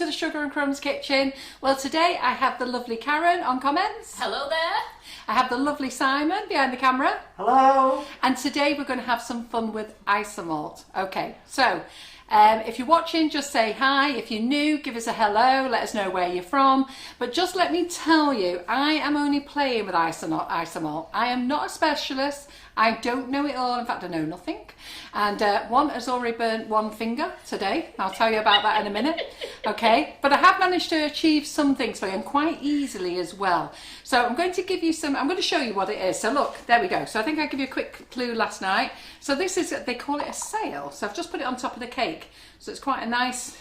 the Sugar and Crumbs kitchen. Well, today I have the lovely Karen on comments. Hello there. I have the lovely Simon behind the camera. Hello. And today we're going to have some fun with Isomalt. Okay, so if you're watching, just say hi. If you're new, give us a hello. Let us know where you're from. But just let me tell you, I am only playing with Isomalt. I am not a specialist. I don't know it all. In fact, I know nothing. And one has already burnt one finger today. I'll tell you about that in a minute. Okay, but I have managed to achieve some things for you, and quite easily as well. So I'm going to give you some, I'm going to show you what it is. So look, there we go. So I think I gave you a quick clue last night. So this is, they call it a sail. So I've just put it on top of the cake. So it's quite a nice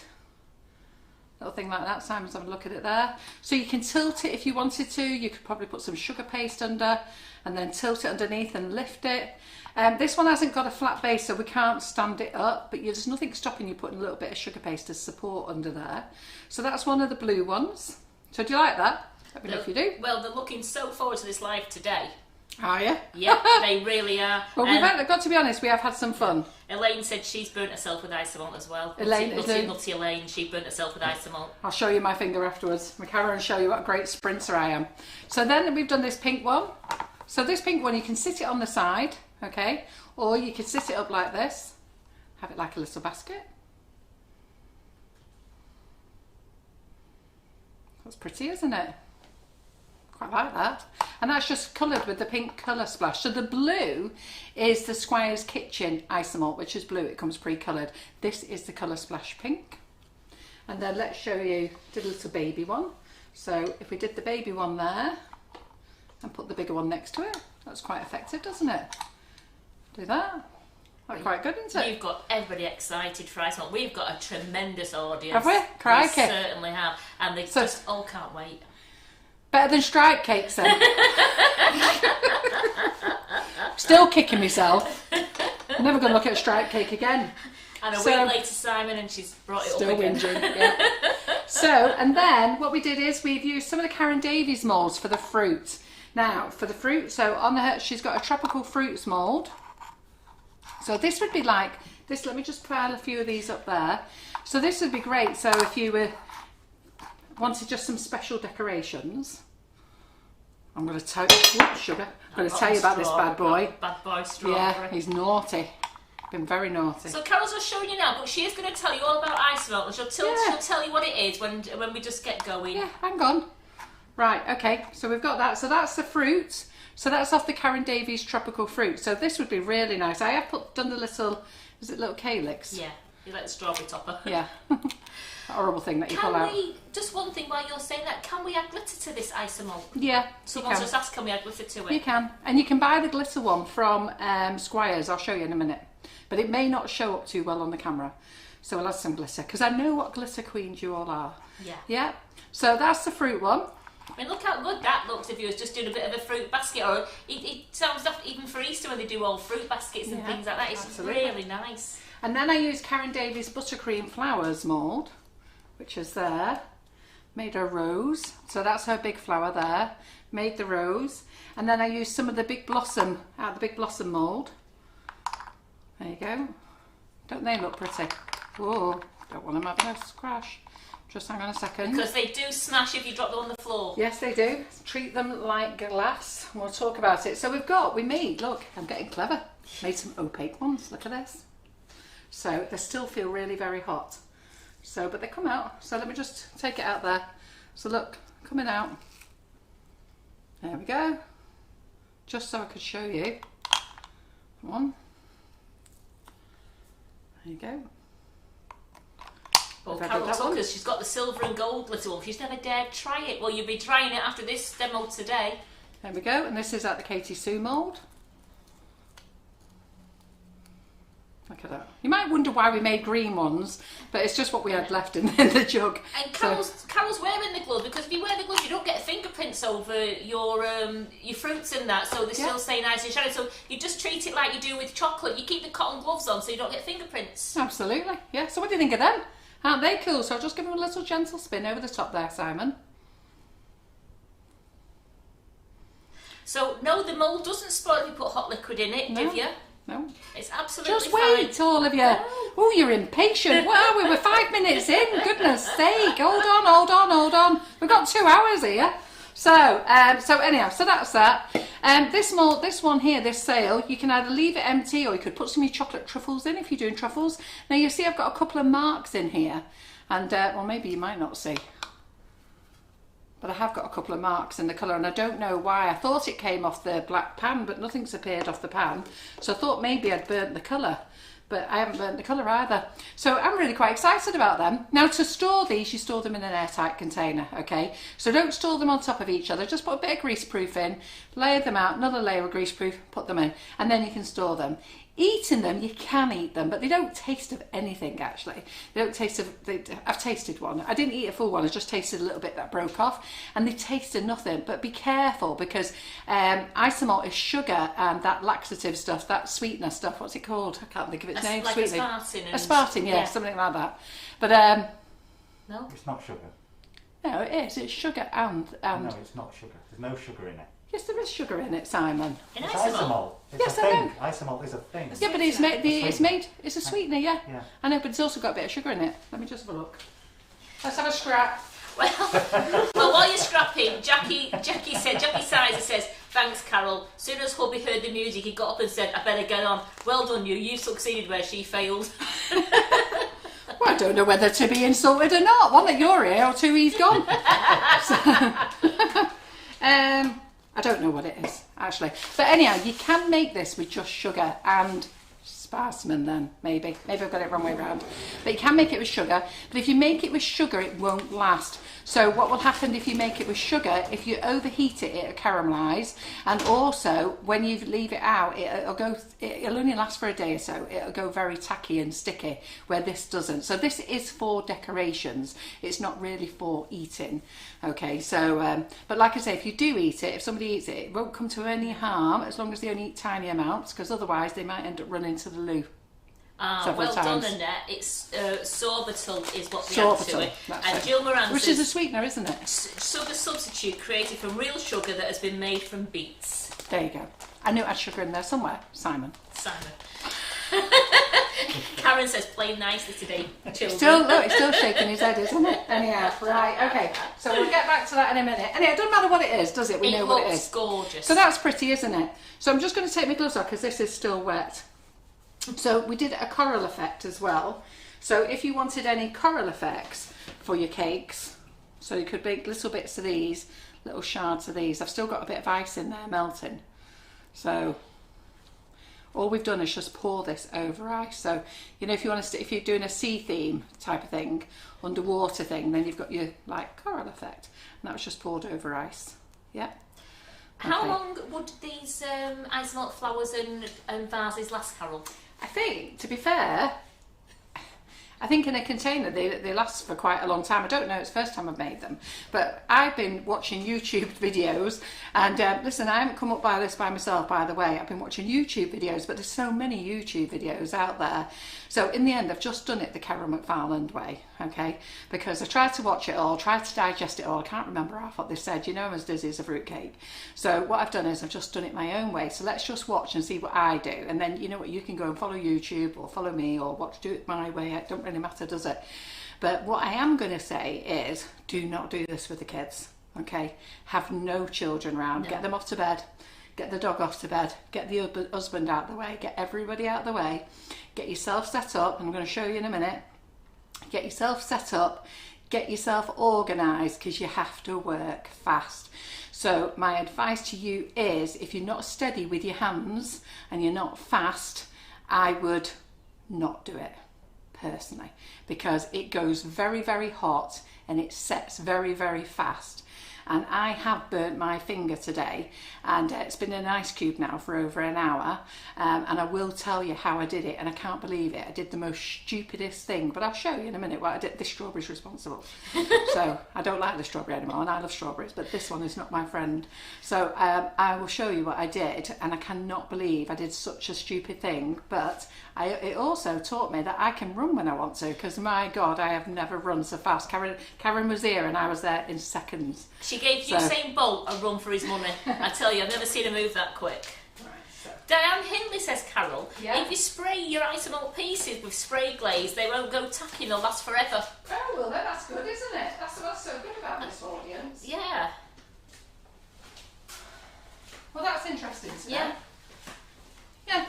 little thing like that. Simon's having a look at it there. So you can tilt it if you wanted to. You could probably put some sugar paste under and then tilt it underneath and lift it. This one hasn't got a flat base, so we can't stand it up, but there's nothing stopping you putting a little bit of sugar paste as support under there. So that's one of the blue ones. So do you like that? Let me know if you do. Well, they're looking so forward to this live today. Are you? Yeah, they really are. Well, we've got to be honest, we have had some fun. Elaine said she's burnt herself with Isomalt as well. Elaine, Nutty Elaine, she burnt herself with Isomalt. I'll show you my finger afterwards. Karen will show you what a great sprinter I am. So then we've done this pink one. So this pink one, you can sit it on the side, okay? Or you can sit it up like this. Have it like a little basket. That's pretty, isn't it? Quite like that. And that's just coloured with the pink colour splash. So the blue is the Squire's Kitchen Isomalt, which is blue. It comes pre-coloured. This is the colour splash pink. And then let's show you, did a little baby one. So if we did the baby one there and put the bigger one next to it, that's quite effective, doesn't it? Do that. That's quite good, isn't it? You've got everybody excited for Isomalt. We've got a tremendous audience. Have we? Crikey. We certainly have. And they just all can't wait. Better than stripe cakes then. Still kicking myself. I'm never going to look at a stripe cake again. And a week later, Simon, and she's brought it still up again. Still whinging, yeah. So, and then what we did is we've used some of the Karen Davies moulds for the fruit. Now, for the fruit, so on her, she's got a tropical fruits mould. So this would be like this. Let me just pile a few of these up there. So this would be great. So if you wanted just some special decorations, I'm going to tell you, sugar. I'm going to tell you about this bad boy. Bad boy strawberry. Yeah, he's naughty. Been very naughty. So Carol's just showing you now, but she is going to tell you all about Isomalt, and she'll tell you what it is when we just get going. Yeah, hang on. Right, okay. So we've got that. So that's the fruit. So that's off the Karen Davies tropical fruit. So this would be really nice. I have done the little, is it little calyx? Yeah, you like the strawberry topper. Yeah. Horrible thing that you pull out. Just one thing while you're saying that, can we add glitter to this Isomalt? Yeah, Someone's just asked, can we add glitter to it? You can. And you can buy the glitter one from Squires. I'll show you in a minute. But it may not show up too well on the camera. So we'll add some glitter, because I know what glitter queens you all are. Yeah. Yeah. So that's the fruit one. I mean, look how good that looks if you was just doing a bit of a fruit basket. Or it sounds like even for Easter when they do all fruit baskets and things like that. It's absolutely really nice. And then I used Karen Davies Buttercream Flowers mould, which is there. Made a rose. So that's her big flower there. Made the rose. And then I used some of the Big Blossom, out of the Big Blossom mould. There you go. Don't they look pretty? Whoa, don't want them having a crash. Just hang on a second. Because they do smash if you drop them on the floor. Yes, they do. Treat them like glass. We'll talk about it. So we made, look, I'm getting clever. Made some opaque ones. Look at this. So they still feel really very hot. So, but they come out. So let me just take it out there. So look, coming out. There we go. Just so I could show you. Come on. There you go. Well, Carol took us, she's got the silver and gold glitter one. She's never dared try it. Well, you'll be trying it after this demo today. There we go. And this is at the Katie Sue mould. Look at that. You might wonder why we made green ones, but it's just what we had left in the jug. And Carol's wearing the gloves, because if you wear the gloves, you don't get fingerprints over your fruits and that, so they still stay nice and shiny. So you just treat it like you do with chocolate. You keep the cotton gloves on so you don't get fingerprints. Absolutely. Yeah. So what do you think of them? Aren't they cool? So I'll just give them a little gentle spin over the top there, Simon. So no, the mould doesn't spoil if you put hot liquid in it, give you? No. It's absolutely Just wait, fine. all of you. Oh, you're impatient. Well, we were 5 minutes in. Goodness sake. Hold on. We've got 2 hours here. So anyhow, so that's that. This one here, this sale, you can either leave it empty or you could put some of your chocolate truffles in if you're doing truffles. Now you see I've got a couple of marks in here, and well, maybe you might not see, but I have got a couple of marks in the colour, and I don't know why. I thought it came off the black pan, but nothing's appeared off the pan, so I thought maybe I'd burnt the colour. But I haven't burnt the colour either. So I'm really quite excited about them. Now to store these, you store them in an airtight container, okay? So don't store them on top of each other. Just put a bit of greaseproof in, layer them out, another layer of greaseproof, put them in, and then you can store them. Eating them, you can eat them, but they don't taste of anything actually. They don't taste of, I've tasted one. I didn't eat a full one, I just tasted a little bit that broke off, and they tasted nothing. But be careful, because Isomalt is sugar, and that laxative stuff, that sweetener stuff, what's it called? I can't think of its name. Like aspartame. Aspartame, yeah, something like that. But no, it's not sugar. No, it is. It's sugar and No, it's not sugar. There's no sugar in it. Yes, there is sugar in it, Simon. In It's Isomalt? Isomalt. It's Yes, a I thing. know. Isomalt is a thing. Yeah, but it's made. It's a sweetener, yeah. Yeah. I know, but it's also got a bit of sugar in it. Let me just have a look. Let's have a scrap. Well, while you're scrapping, Jackie Sizer says, thanks, Carol. Soon as hubby heard the music, he got up and said, I better get on. Well done, you. You succeeded where she failed. Well, I don't know whether to be insulted or not. One that you're here, or two he's gone. I don't know what it is, actually. But anyhow, you can make this with just sugar and Sparseman then, maybe. Maybe I've got it wrong way around. But you can make it with sugar. But if you make it with sugar, it won't last. So what will happen if you make it with sugar, if you overheat it, it'll caramelise. And also, when you leave it out, it'll only last for a day or so. It'll go very tacky and sticky, where this doesn't. So this is for decorations. It's not really for eating. Okay, so, but like I say, if you do eat it, if somebody eats it, it won't come to any harm, as long as they only eat tiny amounts, because otherwise they might end up running to the loo. Well times. done, Annette. It's sorbitol is what we Sorbitol, add to it. that's And it. Jill Moran Which says, is a sweetener, isn't it? sugar substitute created from real sugar that has been made from beets. There you go. I knew it had sugar in there somewhere, Simon. Simon. Karen says, playing nicely today, children. It's still shaking his head, isn't it? Anyhow, right, okay. So we'll get back to that in a minute. Anyway, it doesn't matter what it is, does it? We know what it is. Gorgeous. So that's pretty, isn't it? So I'm just going to take my gloves off because this is still wet. So we did a coral effect as well. So if you wanted any coral effects for your cakes, so you could make little bits of these, little shards of these. I've still got a bit of ice in there melting. So all we've done is just pour this over ice. So, you know, if you're doing a sea theme type of thing, underwater thing, then you've got your like coral effect. And that was just poured over ice. Yeah. How long would these Isomalt flowers and vases last, Carol? I think, to be fair, I think in a container they last for quite a long time. I don't know, it's the first time I've made them, but I've been watching YouTube videos, and listen, I haven't come up by this by myself, by the way. I've been watching YouTube videos, but there's so many YouTube videos out there. So in the end, I've just done it the Carol McFarland way, okay? Because I tried to watch it all, tried to digest it all. I can't remember half what they said. You know, I'm as dizzy as a fruitcake. So what I've done is I've just done it my own way. So let's just watch and see what I do. And then, you know what, you can go and follow YouTube or follow me or do it my way. It don't really matter, does it? But what I am going to say is, do not do this with the kids, okay? Have no children around. No. Get them off to bed. Get the dog off to bed, get the husband out of the way, get everybody out of the way, get yourself set up. I'm going to show you in a minute. Get yourself set up, get yourself organised, because you have to work fast. So my advice to you is, if you're not steady with your hands and you're not fast, I would not do it personally, because it goes very, very hot and it sets very, very fast. And I have burnt my finger today, and it's been in an ice cube now for over an hour, and I will tell you how I did it, and I can't believe it. I did the most stupidest thing, but I'll show you in a minute what I did. This strawberry's responsible. So I don't like the strawberry anymore, and I love strawberries, but this one is not my friend. So I will show you what I did, and I cannot believe I did such a stupid thing, but it also taught me that I can run when I want to, because my God, I have never run so fast. Karen was here, and I was there in seconds. She gave Usain Bolt a run for his money. I tell you, I've never seen him move that quick. Right, so Diane Hindley says, Carol, Yeah. if you spray your Isomalt pieces with spray glaze, they won't go tacky and they'll last forever. Oh, well, that's good, isn't it? That's what's so good about this audience. Yeah. Well, that's interesting to know. Yeah. Yeah.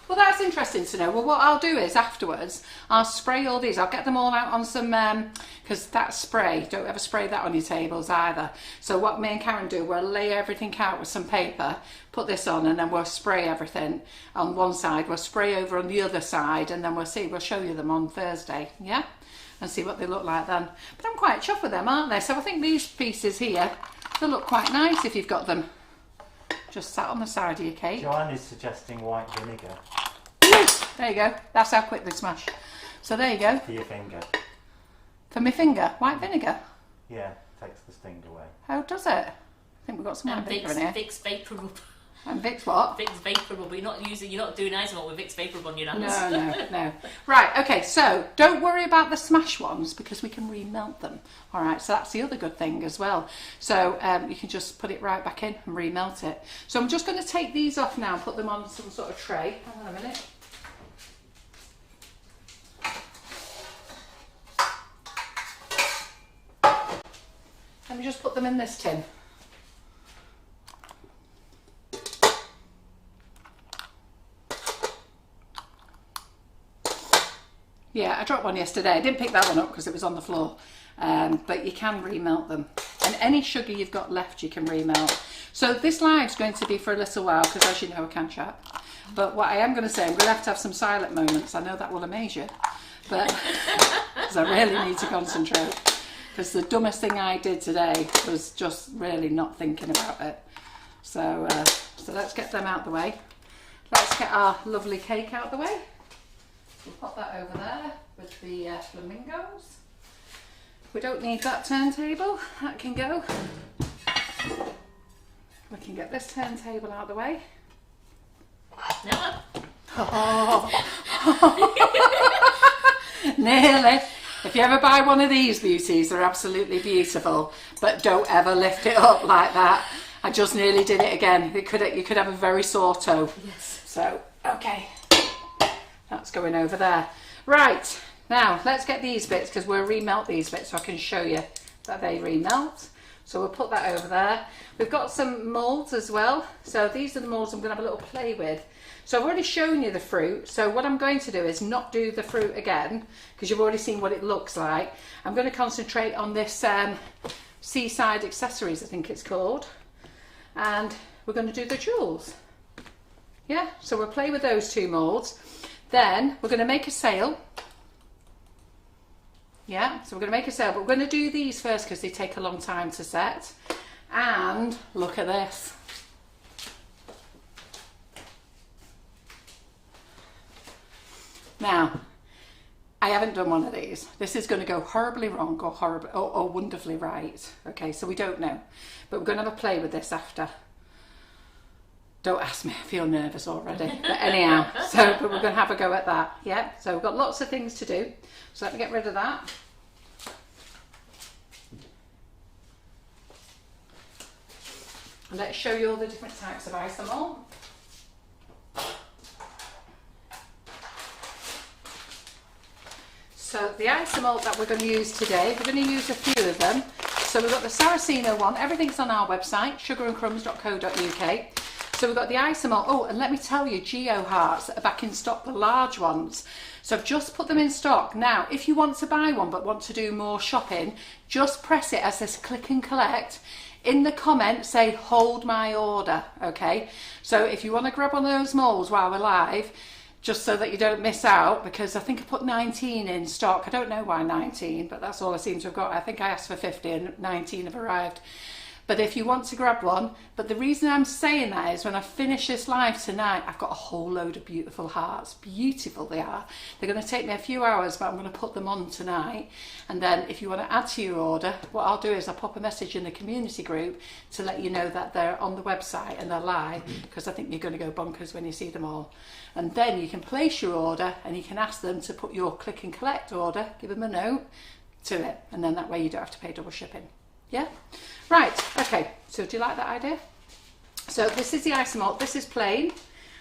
Well, that's interesting to know. Well, what I'll do is afterwards, I'll spray all these. I'll get them all out on some, because that spray, don't ever spray that on your tables either. So what me and Karen do, we'll lay everything out with some paper, put this on, and then we'll spray everything on one side. We'll spray over on the other side, and then we'll show you them on Thursday, yeah? And see what they look like then. But I'm quite chuffed with them, aren't they? So I think these pieces here, they look quite nice if you've got them just sat on the side of your cake. Joanne is suggesting white vinegar There you go. That's how quick they smash. So there you go. for your finger. For my finger, white vinegar. Yeah, takes the sting away. How does it? I think we've got some white And vinegar in here. Vicks Vapor Rub. And Vicks what? Vicks Vapor Rub. You're not doing Isomalt with Vicks Vapor Rub on your hands. No. Right, okay, so don't worry about the smash ones because we can remelt them. All right, so that's the other good thing as well. So you can just put it right back in and remelt it. So I'm just going to take these off now and put them on some sort of tray. Hang on a minute. Let me just put them in this tin. Yeah, I dropped one yesterday. I didn't pick that one up because it was on the floor. But you can remelt them. And any sugar you've got left, you can remelt. So this live's going to be for a little while because, as you know, I can chat. But what I am going to say, I'm going to have some silent moments. I know that will amaze you. But because I really need to concentrate. Because the dumbest thing I did today was just really not thinking about it. So let's get them out the way. Let's get our lovely cake out the way. We'll pop that over there with the flamingos. We don't need that turntable, that can go. We can get this turntable out of the way. No. Oh. Nearly. If you ever buy one of these beauties, they're absolutely beautiful, but don't ever lift it up like that. I just nearly did it again. You could have a very sore toe. Yes. So, okay. That's going over there. Right, now let's get these bits because we'll remelt these bits so I can show you that they remelt. So we'll put that over there. We've got some moulds as well. So these are the moulds I'm going to have a little play with. So I've already shown you the fruit. So what I'm going to do is not do the fruit again because you've already seen what it looks like. I'm going to concentrate on this Seaside Accessories, I think it's called. And we're going to do the jewels. Yeah, so we'll play with those two moulds. Then we're going to make a sail. Yeah, so we're going to make a sail, but we're going to do these first because they take a long time to set. And look at this. Now, I haven't done one of these. This is going to go horribly wrong or wonderfully right. Okay, so we don't know. But we're going to have a play with this after. Don't ask me, I feel nervous already. But anyhow, but we're going to have a go at that. Yeah, so we've got lots of things to do. So let me get rid of that. And let's show you all the different types of Isomalt. So the Isomalt that we're going to use today, we're going to use a few of them. So we've got the Saraceno one. Everything's on our website, sugarandcrumbs.co.uk. So we've got the Isomalt. Oh, and let me tell you, Geo Hearts are back in stock, the large ones. So I've just put them in stock. Now, if you want to buy one but want to do more shopping, just press it as this click and collect. In the comments, say, hold my order, okay? So if you want to grab one of those molds while we're live, just so that you don't miss out, because I think I put 19 in stock. I don't know why 19, but that's all I seem to have got. I think I asked for 50 and 19 have arrived. But if you want to grab one, but the reason I'm saying that is when I finish this live tonight, I've got a whole load of beautiful hearts. Beautiful they are. They're going to take me a few hours, but I'm going to put them on tonight. And then if you want to add to your order, what I'll do is I'll pop a message in the community group to let you know that they're on the website and they're live, because I think you're going to go bonkers when you see them all. And then you can place your order and you can ask them to put your click and collect order, give them a note to it, and then that way you don't have to pay double shipping. Yeah? Right, okay, so do you like that idea? So this is the Isomalt, this is plain.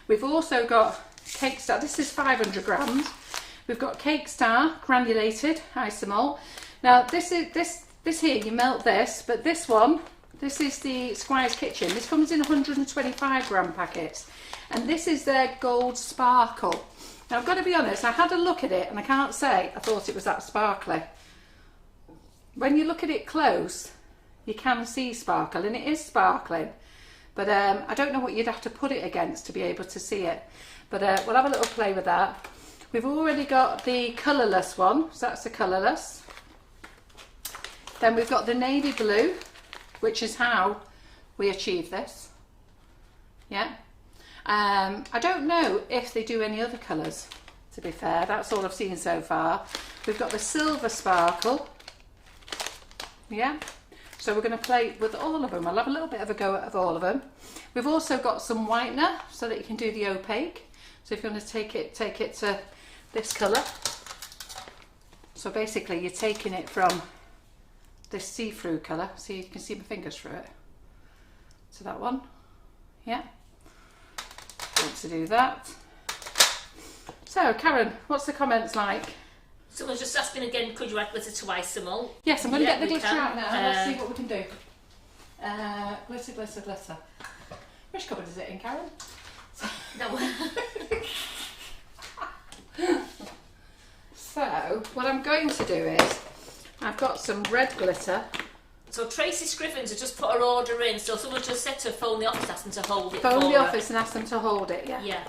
We've also got Cake Star. This is 500 grams. We've got Cake Star granulated isomalt. Now this here, you melt this, but this one, this is the Squire's Kitchen. This comes in 125 gram packets, and this is their gold sparkle. Now I've got to be honest, I had a look at it and I can't say I thought it was that sparkly. When you look at it close, you can see sparkle, and it is sparkling, but I don't know what you'd have to put it against to be able to see it, but we'll have a little play with that. We've already got the colourless one, so that's the colourless. Then we've got the navy blue, which is how we achieve this. Yeah. I don't know if they do any other colours, to be fair. That's all I've seen so far. We've got the silver sparkle. Yeah. So we're going to play with all of them. I'll have a little bit of a go at all of them. We've also got some whitener so that you can do the opaque. So if you want to take it to this colour. So basically you're taking it from this see-through colour, so you can see my fingers through it. So that one, yeah. Want to do that. So Karen, what's the comments like? Someone's just asking again, could you add glitter to isomalt? Yes, I'm going to get the glitter out now. Let's see what we can do. Glitter, glitter, glitter. Which cupboard is it in, Karen? No. So what I'm going to do is, I've got some red glitter. So Tracy Scrivens has just put her order in, so someone just said to phone the office, ask them to hold it. Phone the office and ask them to hold it, yeah? Yeah.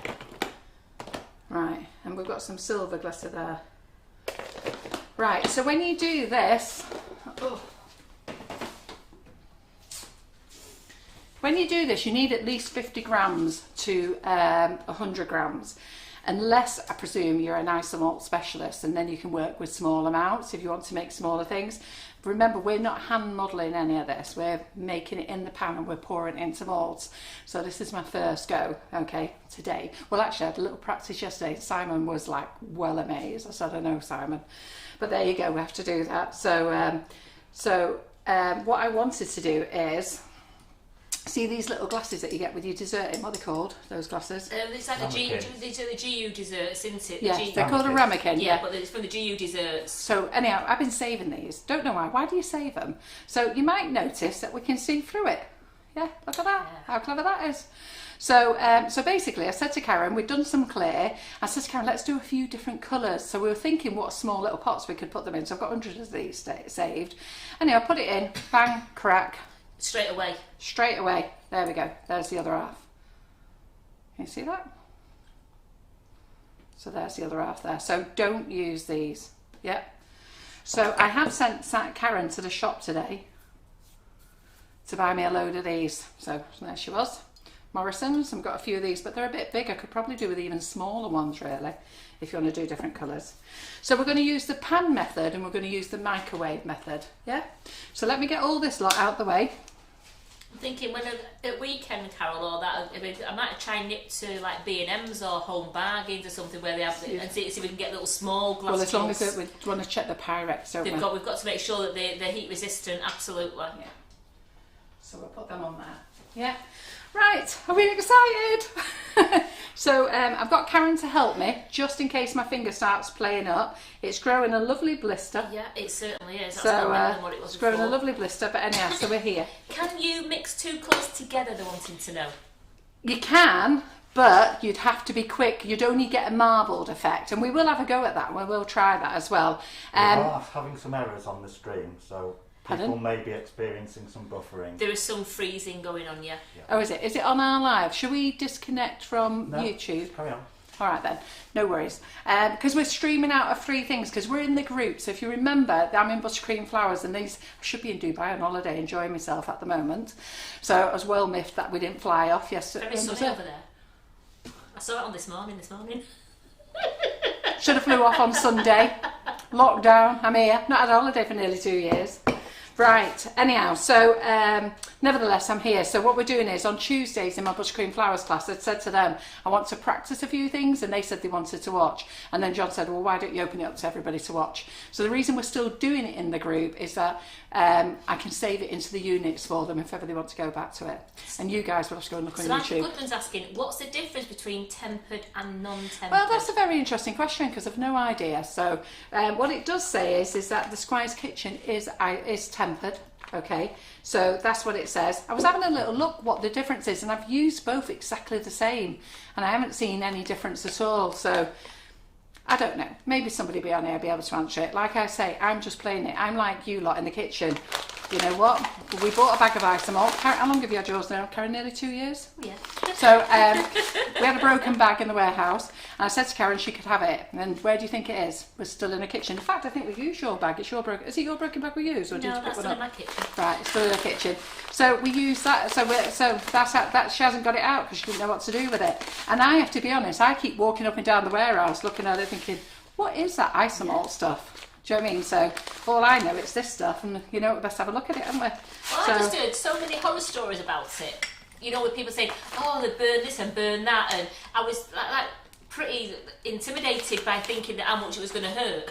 Right, and we've got some silver glitter there. Right, so when you do this, when you do this, you need at least 50 grams to 100 grams. Unless, I presume, you're an isomalt specialist, and then you can work with small amounts if you want to make smaller things. But remember, we're not hand modelling any of this. We're making it in the pan and we're pouring it into molds. So this is my first go, okay, today. Well, actually, I had a little practice yesterday. Simon was like well amazed. I said, I know, Simon. But there you go, we have to do that. So, what I wanted to do is, see these little glasses that you get with your dessert in? What are they called, those glasses? It's like these are the GU desserts, isn't it? Yeah, they're called a ramekin. Yeah, but it's from the GU desserts. So anyhow, I've been saving these. Don't know why. Why do you save them? So you might notice that we can see through it. Yeah, look at that. Yeah. How clever that is. So, so basically, I said to Karen, we'd done some clear. I said to Karen, let's do a few different colours. So we were thinking what small little pots we could put them in. So I've got hundreds of these saved. Anyway, I put it in, bang, crack. Straight away. Straight away. There we go. There's the other half. Can you see that? So there's the other half there. So don't use these. Yep. So I have sent Karen to the shop today to buy me a load of these. So there she was. Morrison's. I've got a few of these, but they're a bit big. I could probably do with even smaller ones, really, if you want to do different colours. So we're going to use the pan method and we're going to use the microwave method. Yeah. So let me get all this lot out the way. I'm thinking when at weekend, Carol, or that, I might try and nip to like B&M's or Home Bargains or something where they have and see if we can get little small glass. Well, as long as we want to check the Pyrex, don't we? We've got to make sure that they're heat resistant. Absolutely. Yeah. So we'll put them on there. Yeah. Right, are we excited? So I've got Karen to help me, just in case my finger starts playing up. It's growing a lovely blister. Yeah, it certainly is. That's so what it was it's growing before. a lovely blister, but anyhow, so we're here. Can you mix two colours together, they're wanting to know? You can, but you'd have to be quick. You'd only get a marbled effect, and we will have a go at that. We will try that as well. We are having some errors on the stream, so... Pardon? People may be experiencing some buffering. There is some freezing going on, yeah. Oh, is it? Is it on our live? Should we disconnect from No, YouTube? carry on. All right then, no worries. Because we're streaming out of 3 things, because we're in the group. So if you remember, I'm in Buttercream Flowers, and these, I should be in Dubai on holiday, enjoying myself at the moment. So I was well miffed that we didn't fly off yesterday. Very sunny over there. I saw it on this morning. Should have flew off on Sunday. Lockdown, I'm here. Not had a holiday for nearly 2 years. Right, anyhow, so nevertheless I'm here. So what we're doing is on Tuesdays in my Buttercream Flowers class, I'd said to them I want to practice a few things, and they said they wanted to watch, and then John said, well, why don't you open it up to everybody to watch? So the reason we're still doing it in the group is that I can save it into the units for them if ever they want to go back to it. And you guys will have to go and look on Samantha YouTube. Goodman's asking, what's the difference between tempered and non-tempered? Well, that's a very interesting question because I've no idea. So what it does say is that the Squire's kitchen is tempered. Okay, so that's what it says. I was having a little look what the difference is, and I've used both exactly the same, and I haven't seen any difference at all. So I don't know. Maybe somebody behind here will be able to answer it. Like I say, I'm just playing it. I'm like you lot in the kitchen. You know what? We bought a bag of Isomalt. How long have you had yours now, Karen? Nearly 2 years? Yeah. So we had a broken bag in the warehouse, and I said to Karen she could have it. And where do you think it is? We're still in the kitchen. In fact, I think we use your bag. It's your broken. Is it your broken bag we use, or did you pick that's one still up? in my kitchen. Right, it's still in the kitchen. So we use that. So that's how, that she hasn't got it out because she didn't know what to do with it. And I have to be honest. I keep walking up and down the warehouse looking at it, thinking, what is that Isomalt stuff? Do you know what I mean? So all I know it's this stuff, and you know, we best have a look at it, haven't we? Well, I just heard so many horror stories about it. You know, with people saying, "Oh, they burn this and burn that," and I was like pretty intimidated by thinking that how much it was going to hurt.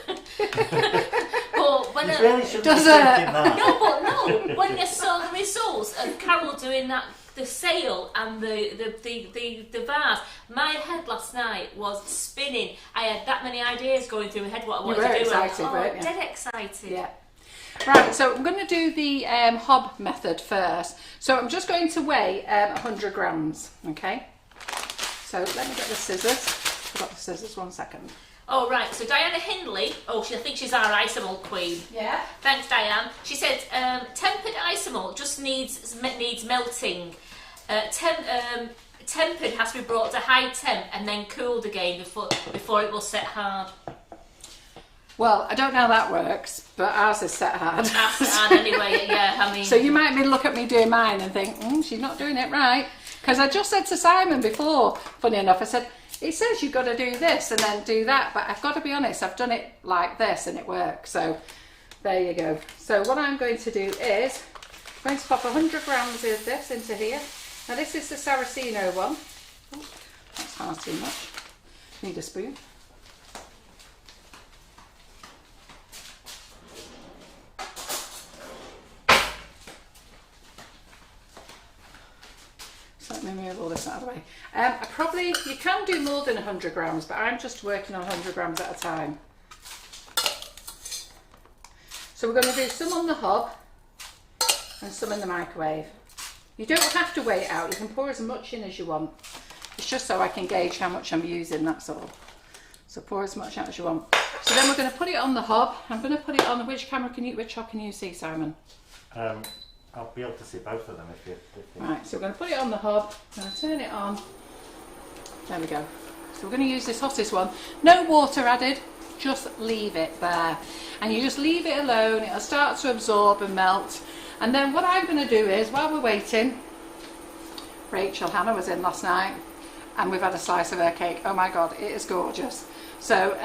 But when really shouldn't does be thinking that. no, when I saw the results of Carol doing that, the sail and the vase, my head last night was spinning. I had that many ideas going through my head what I wanted to do. Excited, weren't you? Dead excited. Yeah. Right, so I'm going to do the hob method first. So I'm just going to weigh 100 grams, okay? So let me get the scissors. I've got the scissors, 1 second. Oh, right, so Diana Hindley, I think she's our Isomalt queen. Yeah. Thanks, Diane. She said, tempered Isomalt just needs melting. Tempered has to be brought to high temp and then cooled again before it will set hard. Well, I don't know how that works, but ours is set hard. That's hard anyway, yeah, I mean... So you might look at me doing mine and think, she's not doing it right. Because I just said to Simon before, funny enough, I said, it says you've got to do this and then do that, but I've got to be honest, I've done it like this and it works. So there you go. So what I'm going to do is, I'm going to pop 100 grams of this into here. Now this is the Saraceno one. Ooh, that's hard too much. Need a spoon. Let me move all this out of the way. You can do more than 100 grams, but I'm just working on 100 grams at a time. So we're going to do some on the hob and some in the microwave. You don't have to weigh it out, you can pour as much in as you want. It's just so I can gauge how much I'm using, that's all. So pour as much out as you want. So then we're going to put it on the hob. I'm going to put it on which hob can you see, Simon? I'll be able to see both of them if you... Right, so we're going to put it on the hob, I'm going to turn it on, there we go. So we're going to use this hottest one, no water added, just leave it there. And you just leave it alone, it'll start to absorb and melt. And then what I'm going to do is, while we're waiting, Hannah was in last night, and we've had a slice of her cake, oh my god, it is gorgeous. So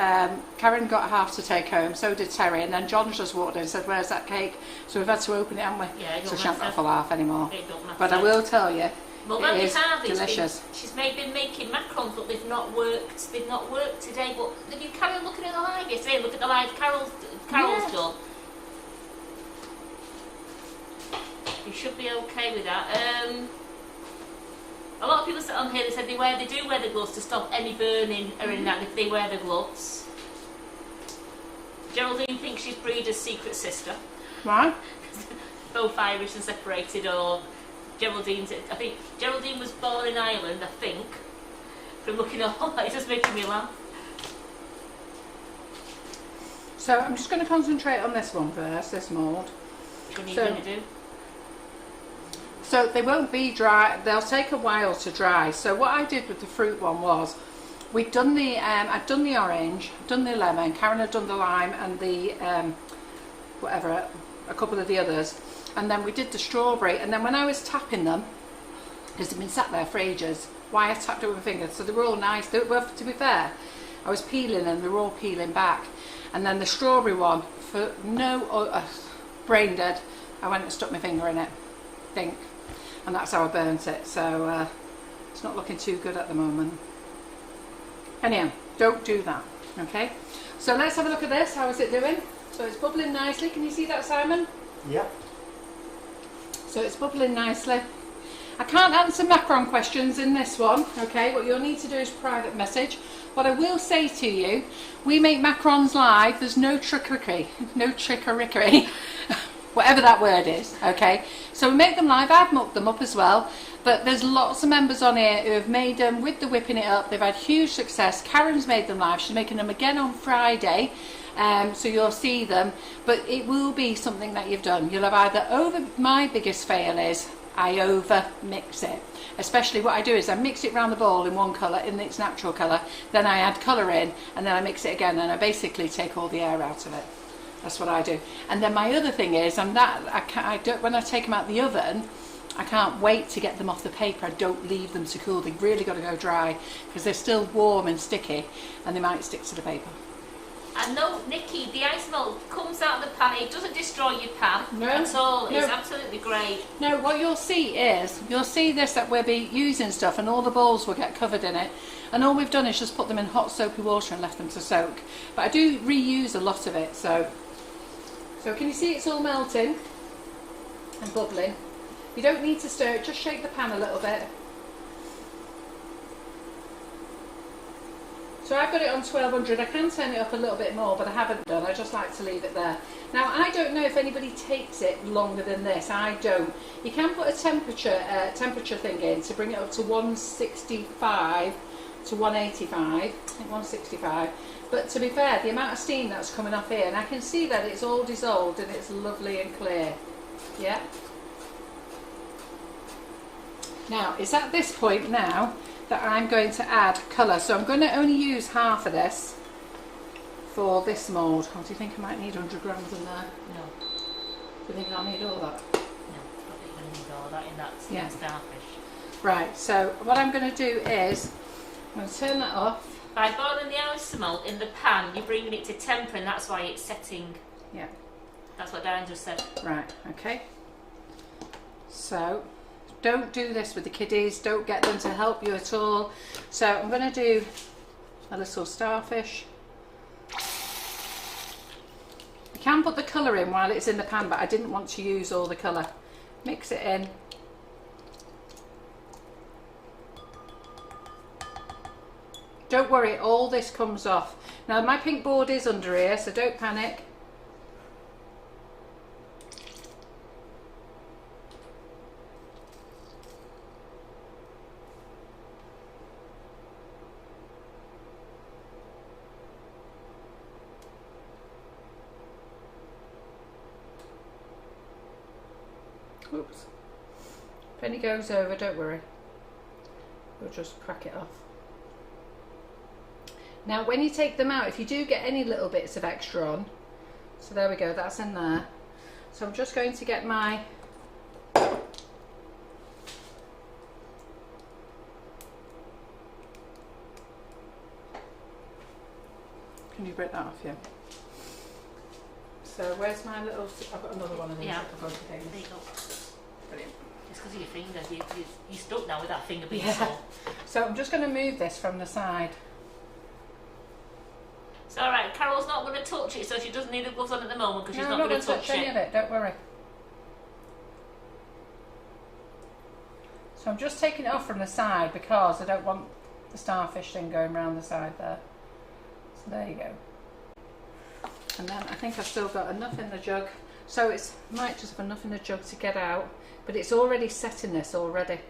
Karen got half to take home, so did Terry, and then John just walked in and said, where's that cake? So we've had to open it, haven't we? Yeah, so she hasn't got a full half anymore. It don't matter. But I will tell you, well, it is delicious. She's been making macarons, but they've not worked. They've not worked today. But did you carry on looking at the live yesterday? Look at the live Carol's done. You should be okay with that. A lot of people sit on here. They said they do wear the gloves to stop any burning or in that if they wear the gloves. Geraldine thinks she's Breeder's secret sister. Right. Both Irish and separated, or Geraldine was born in Ireland, I think. From looking at all that, it's just making me laugh. So I'm just going to concentrate on this one first, this mould. What are you going to do? So they won't be dry, they'll take a while to dry. So what I did with the fruit one was, we'd done the, I'd done the orange, done the lemon, Karen had done the lime and the, a couple of the others. And then we did the strawberry, and then when I was tapping them, because they'd been sat there for ages, why I tapped it with my fingers, so they were all nice. Well, to be fair, I was peeling them, they were all peeling back. And then the strawberry one, for brain dead, I went and stuck my finger in it, think. And that's how I burnt it, so it's not looking too good at the moment. Anyhow, don't do that, okay? So let's have a look at this, how is it doing? So it's bubbling nicely, can you see that, Simon? Yep. So it's bubbling nicely. I can't answer macron questions in this one, okay? What you'll need to do is private message. What I will say to you, we make macrons live. There's no trickery, whatever that word is, okay? So we make them live. I've mucked them up as well, but there's lots of members on here who have made them with the whipping it up. They've had huge success. Karen's made them live. She's making them again on Friday. So you'll see them, but it will be something that you've done. You'll have either my biggest fail is I over mix it. Especially what I do is I mix it around the bowl in one colour, in its natural colour, then I add colour in, and then I mix it again, and I basically take all the air out of it. That's what I do. And then my other thing is, when I take them out the oven, I can't wait to get them off the paper. I don't leave them to cool. They've really got to go dry because they're still warm and sticky, and they might stick to the paper. And no, Nikki, the Isomalt comes out of the pan. It doesn't destroy your pan at all. No. It's absolutely great. No, what you'll see is, this that we'll be using stuff and all the bowls will get covered in it. And all we've done is just put them in hot soapy water and left them to soak. But I do reuse a lot of it, so can you see it's all melting and bubbling? You don't need to stir it, just shake the pan a little bit. So I've got it on 1200. I can turn it up a little bit more, but I haven't done. I just like to leave it there. Now, I don't know if anybody takes it longer than this. I don't. You can put a temperature thing in to bring it up to 165 to 185. I think 165. But to be fair, the amount of steam that's coming off here, and I can see that it's all dissolved and it's lovely and clear. Yeah. Now, it's at this point now that I'm going to add colour. So I'm going to only use half of this for this mould. What do you think? I might need 100 grams in there? No. Do you think I'll need all that? No, I think you're going to need all that in that starfish. Right, so what I'm going to do is, I'm going to turn that off. By boiling the Isomalt in the pan, you're bringing it to temper, and that's why it's setting. Yeah. That's what Darren just said. Right, okay. So, don't do this with the kiddies, don't get them to help you at all. So I'm going to do a little starfish. You can put the colour in while it's in the pan, but I didn't want to use all the colour. Mix it in. Don't worry, all this comes off. Now my pink board is under here, so don't panic. Oops. If any goes over, don't worry. We'll just crack it off. Now when you take them out, if you do get any little bits of extra on, so there we go, that's in there. So I'm just going to get my can you break that off? Yeah. So where's my little, I've got another one of these. Yeah. There you go. Brilliant. Just because of your finger, you're stuck now with that finger being Yeah. sore. So I'm just going to move this from the side. It's alright, Carol's not going to touch it, so she doesn't need the gloves on at the moment because she's No, not going to touch any of it, don't worry. So I'm just taking it off from the side because I don't want the starfish thing going around the side there. So there you go. And then I think I've still got enough in the jug. So it might just have enough in the jug to get out, but it's already set in this already.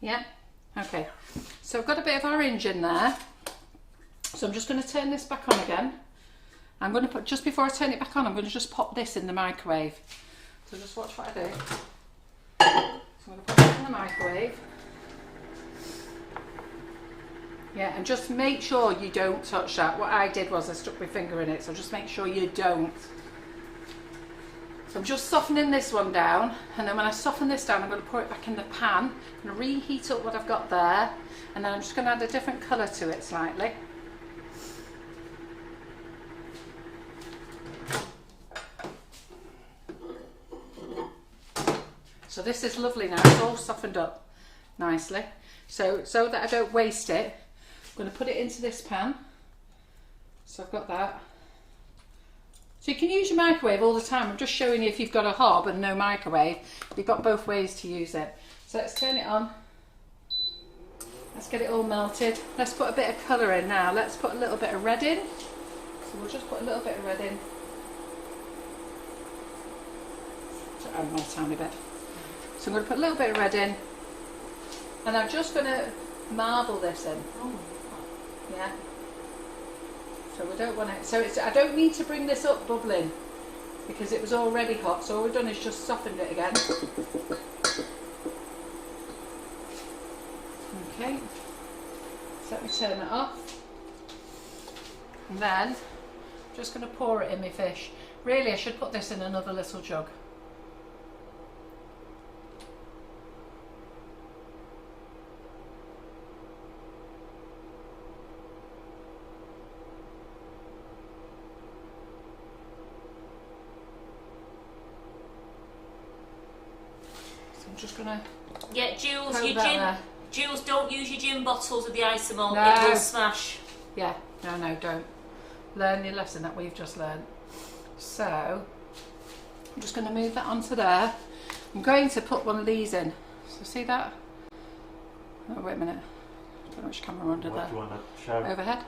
Yeah, okay. So I've got a bit of orange in there. So I'm just going to turn this back on again. I'm going to put, just before I turn it back on, I'm going to just pop this in the microwave. So just watch what I do. So I'm going to put it in the microwave. Yeah, and just make sure you don't touch that. What I did was I stuck my finger in it, so just make sure you don't. So I'm just softening this one down, and then when I soften this down, I'm going to pour it back in the pan. I'm going to reheat up what I've got there, and then I'm just going to add a different colour to it slightly. So this is lovely now, it's all softened up nicely. So that I don't waste it, I'm going to put it into this pan. So I've got that. So you can use your microwave all the time. I'm just showing you if you've got a hob and no microwave, you've got both ways to use it. So let's turn it on. Let's get it all melted. Let's put a bit of colour in now. Let's put a little bit of red in. So we'll just put a little bit of red in. So add a tiny bit. So I'm going to put a little bit of red in. And I'm just going to marble this in. Yeah. So we don't want it. So it's. I don't need to bring this up bubbling because it was already hot. So all we've done is just softened it again. Okay. So let me turn it off. And then I'm just going to pour it in my fish. Really, I should put this in another little jug. Just gonna Jules, don't use your gin bottles with the Isomalt. No. It will smash. Yeah, no, don't. Learn your lesson that we've just learned. So I'm just going to move that onto there. I'm going to put one of these in. So see that? Oh, wait a minute. I don't know which camera under there. What do you want to show? Overhead.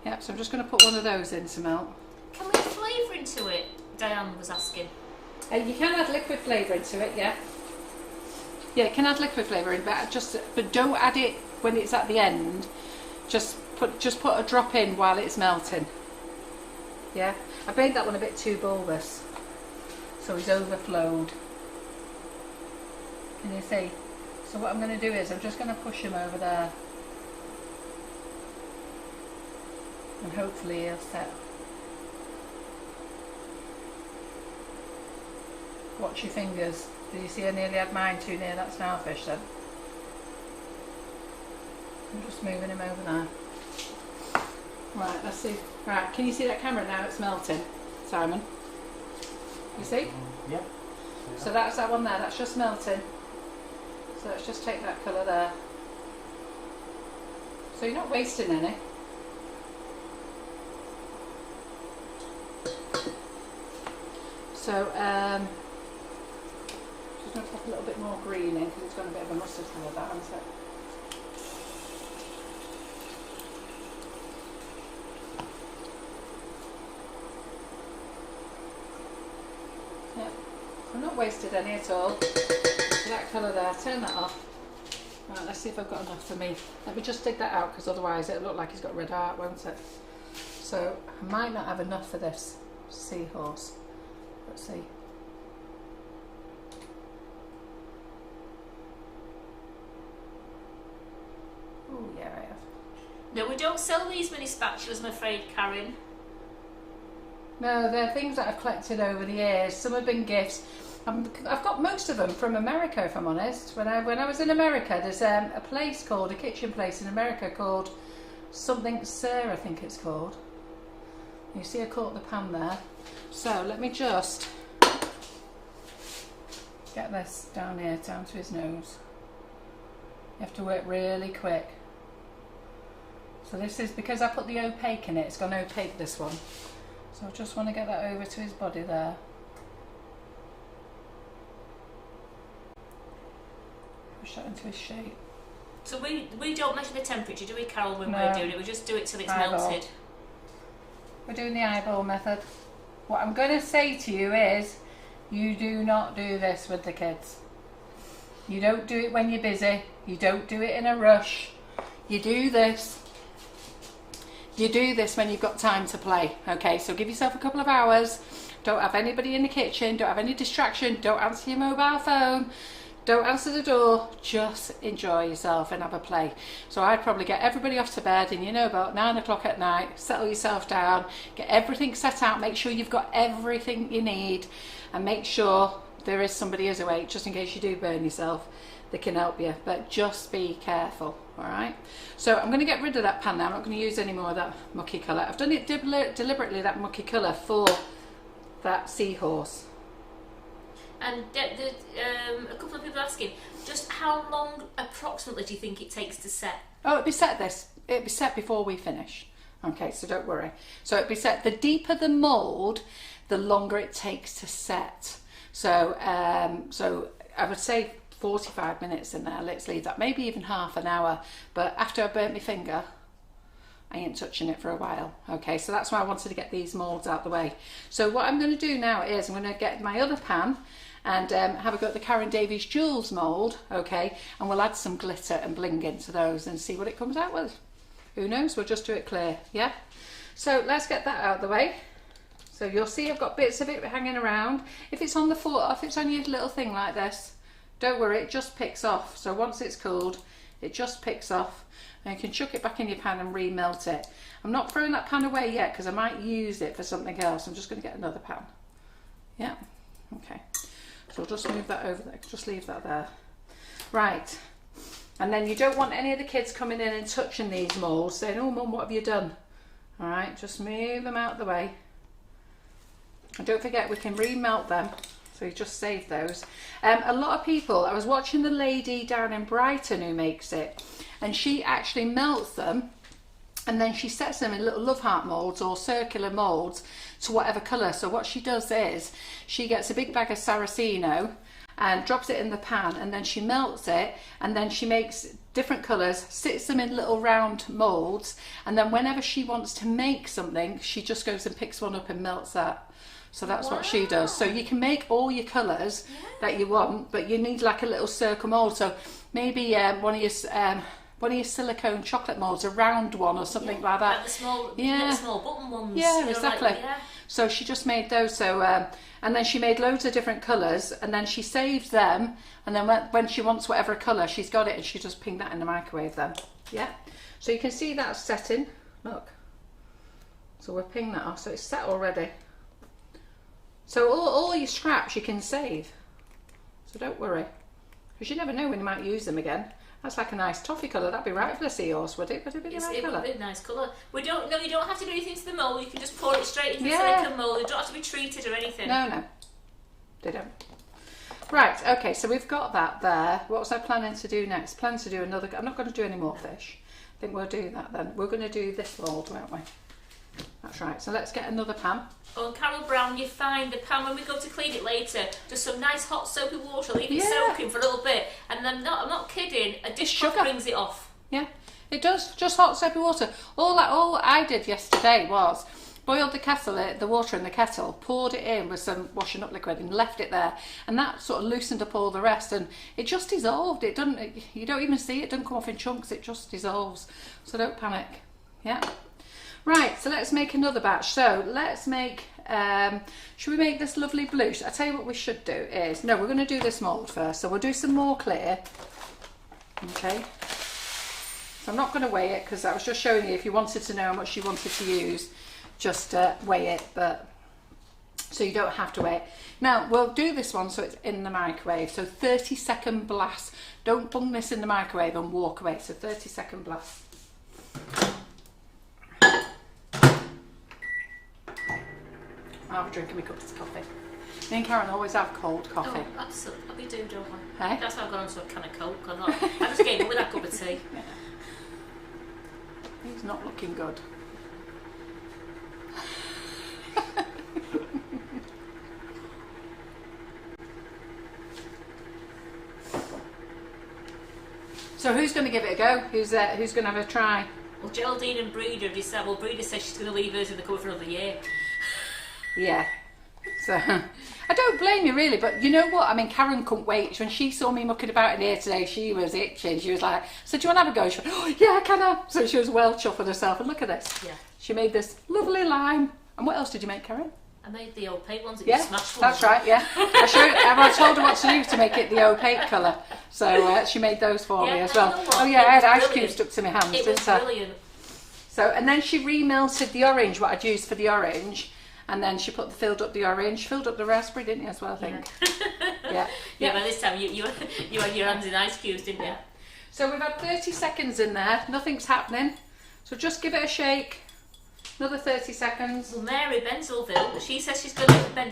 Yep. So I'm just going to put one of those in to melt. Can we add flavour into it? Diane was asking. You can add liquid flavour into it, yeah. Yeah, you can add liquid flavour in, but don't add it when it's at the end. Just put a drop in while it's melting. Yeah, I made that one a bit too bulbous, so he's overflowed. Can you see? So what I'm going to do is I'm just going to push him over there, and hopefully he'll set. Watch your fingers. Did you see I nearly had mine too near that starfish then? I'm just moving him over there. Right, let's see. Right, can you see that camera now? It's melting, Simon. You see? Yeah. So that's that one there, that's just melting. So let's just take that colour there. So you're not wasting any. So, just going to pop a little bit more green in because it's got a bit of a mustard colour, that, hasn't it? Yeah, I've not wasted any at all. So that colour there, turn that off. Right, let's see if I've got enough for me. Let me just dig that out because otherwise it'll look like he's got red heart, won't it? So I might not have enough for this seahorse. Let's see. Oh yeah, I have. No, we don't sell these mini spatulas, I'm afraid, Karen. No, they're things that I've collected over the years. Some have been gifts. I've got most of them from America, if I'm honest. When I was in America, there's a place called, a kitchen place in America called something Sir, I think it's called. You see I caught the pan there. So let me just get this down here, down to his nose. You have to work really quick. So this is, because I put the opaque in it, it's gone opaque, this one. So I just want to get that over to his body there. Push that into his shape. So we don't measure the temperature, do we, Carol, when No. we're doing it? We just do it till it's Eyeball. melted. We're doing the eyeball method. What I'm going to say to you is, you do not do this with the kids. You don't do it when you're busy. You don't do it in a rush. You do this. You do this when you've got time to play. Okay, so give yourself a couple of hours. Don't have anybody in the kitchen. Don't have any distraction. Don't answer your mobile phone. Don't answer the door. Just enjoy yourself and have a play. So I'd probably get everybody off to bed in, about 9 o'clock at night. Settle yourself down. Get everything set out. Make sure you've got everything you need. And make sure there is somebody who's awake, just in case you do burn yourself. They can help you. But just be careful. Alright. So I'm going to get rid of that pan now. I'm not going to use any more of that mucky colour. I've done it deliberately, that mucky colour, for that seahorse. And a couple of people asking, just how long approximately do you think it takes to set? Oh, it'd be set before we finish. Okay, so don't worry. So it'll be set, the deeper the mould, the longer it takes to set. So, so I would say 45 minutes in there. Let's leave that, maybe even half an hour. But after I burnt my finger, I ain't touching it for a while. Okay, so that's why I wanted to get these moulds out the way. So what I'm going to do now is I'm going to get my other pan and have a go at the Karen Davies Jewels mould, okay, and we'll add some glitter and bling into those and see what it comes out with. Who knows, we'll just do it clear, yeah? So let's get that out of the way. So you'll see I've got bits of it hanging around. If it's on the floor, if it's on your little thing like this, don't worry, it just picks off. So once it's cooled, it just picks off and you can chuck it back in your pan and remelt it. I'm not throwing that pan away yet because I might use it for something else. I'm just going to get another pan. Yeah, okay. So I'll just move that over there, just leave that there. Right. And then you don't want any of the kids coming in and touching these moulds saying, oh mum, what have you done? All right, just move them out the way. And don't forget we can remelt them, so you just save those. A lot of people, I was watching the lady down in Brighton who makes it, and she actually melts them and then she sets them in little love heart moulds or circular moulds to whatever colour. So what she does is she gets a big bag of Saraceno and drops it in the pan, and then she melts it, and then she makes different colours, sits them in little round moulds, and then whenever she wants to make something, she just goes and picks one up and melts that. So that's what she does. So you can make all your colours that you want, but you need like a little circle mould. So maybe one of your silicone chocolate moulds, a round one or something like that. Like the small, small button ones. Yeah, exactly. Like, yeah. So she just made those. So and then she made loads of different colours, and then she saved them. And then when she wants whatever colour, she's got it, and she just ping that in the microwave then. Yeah. So you can see that's setting. Look. So we'll ping that off. So it's set already. So all your scraps you can save. So don't worry, because you never know when you might use them again. That's like a nice toffee colour. That'd be right for the seahorse, would it? Would it be a nice colour? It would be a nice colour. You don't have to do anything to the mould. You can just pour it straight into the silicone mould. It don't have to be treated or anything. No, they don't. Right, okay, so we've got that there. What was I planning to do next? Plan to do another. I'm not going to do any more fish. I think we'll do that then. We're going to do this mould, won't we? That's right. So let's get another pan. Oh, and Carol Brown, you find the pan when we go to clean it later. Just some nice hot soapy water. Leave it soaking for a little bit, and then I'm not kidding. A dishcloth brings it off. Yeah, it does. Just hot soapy water. All I did yesterday was boiled the water in the kettle, poured it in with some washing up liquid, and left it there, and that sort of loosened up all the rest, and it just dissolved. It doesn't. You don't even see it. It doesn't come off in chunks. It just dissolves. So don't panic. Yeah. Right, so let's make another batch. So let's make, should we make this lovely blue? I'll tell you what we should do is, no, we're going to do this mould first. So we'll do some more clear. Okay. So I'm not going to weigh it because I was just showing you if you wanted to know how much you wanted to use, just weigh it, but so you don't have to weigh it. Now we'll do this one so it's in the microwave. So 30-second blast. Don't bung this in the microwave and walk away. So 30-second blast. I'll drink my cups of coffee. Me and Karen always have cold coffee. Oh, absolutely. We do, don't we? Hey? That's why I've gone on to a can of Coke. I just gave up with that cup of tea. Yeah. He's not looking good. So who's going to give it a go? Who's going to have a try? Well, Geraldine and Breeder have decided. Well, Breeder says she's going to leave hers in the cupboard for another year. Yeah. So I don't blame you really, but you know what? I mean, Karen couldn't wait. When she saw me mucking about in here today, she was itching. She was like, "So do you want to have a go?" She went, "Oh yeah, can I?" So she was well chuffed with herself. And look at this. Yeah. She made this lovely lime. And what else did you make, Karen? I made the opaque ones. Yeah, smashed that's right. Yeah, I told her what to do to make it the opaque colour. So she made those for me as well. Oh yeah, I had ice cubes stuck to my hands, didn't I? Brilliant. So and then she remelted the orange, what I'd used for the orange. And then she filled up the orange, filled up the raspberry, didn't you, as well, I think? Yeah. By this time, you had your hands in ice cubes, didn't you? So we've had 30 seconds in there. Nothing's happening. So just give it a shake. Another 30 seconds. Well, Mary Benselville, she says she's going to... Ben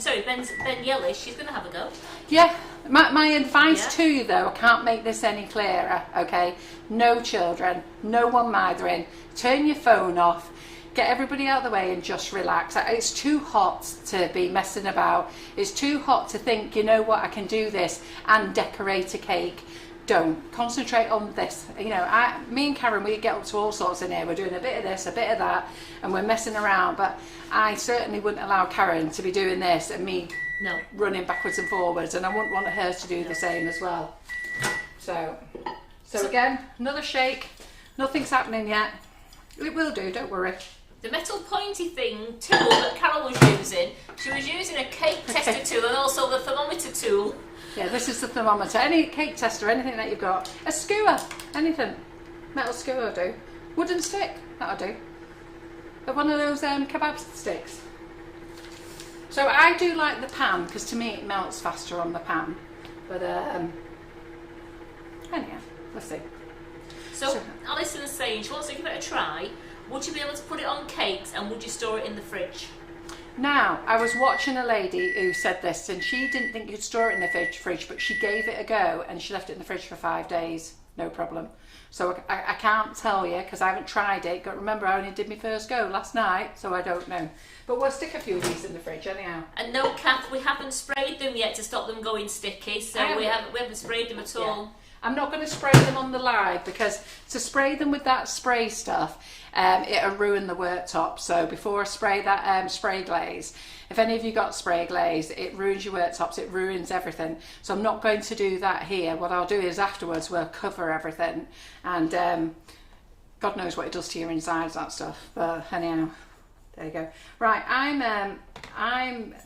Yellish, she's going to have a go. Yeah. My advice to you, though, I can't make this any clearer, okay? No children. No one mithering. Turn your phone off. get everybody out of the way and just relax. It's too hot to be messing about. It's too hot to think, you know what, I can do this and decorate a cake. Don't. Concentrate on this. You know, me and Karen, we get up to all sorts in here. We're doing a bit of this, a bit of that, and we're messing around. But I certainly wouldn't allow Karen to be doing this and me running backwards and forwards, and I wouldn't want her to do the same as well. So again, another shake. Nothing's happening yet. It will do, don't worry. The metal pointy tool that Carol was using, she was using a cake tester tool and also the thermometer tool. Yeah, this is the thermometer. Any cake tester, anything that you've got. A skewer, anything. Metal skewer will do. Wooden stick, that'll do. One of those kebab sticks. So I do like the pan, because to me it melts faster on the pan. But anyhow, let's see. So Alison's saying she wants to give it a try. Would you be able to put it on cakes and would you store it in the fridge? Now, I was watching a lady who said this, and she didn't think you'd store it in the fridge, but she gave it a go and she left it in the fridge for 5 days, no problem. So I can't tell you because I haven't tried it. But remember, I only did my first go last night, so I don't know. But we'll stick a few of these in the fridge anyhow. And no, Kath, we haven't sprayed them yet to stop them going sticky, so we haven't sprayed them at all. Yeah. I'm not going to spray them on the live because to spray them with that spray stuff, it'll ruin the worktop. So before I spray that spray glaze, if any of you got spray glaze, it ruins your worktops, it ruins everything. So I'm not going to do that here. What I'll do is afterwards we'll cover everything, and God knows what it does to your insides, that stuff. But anyhow, there you go. Right, I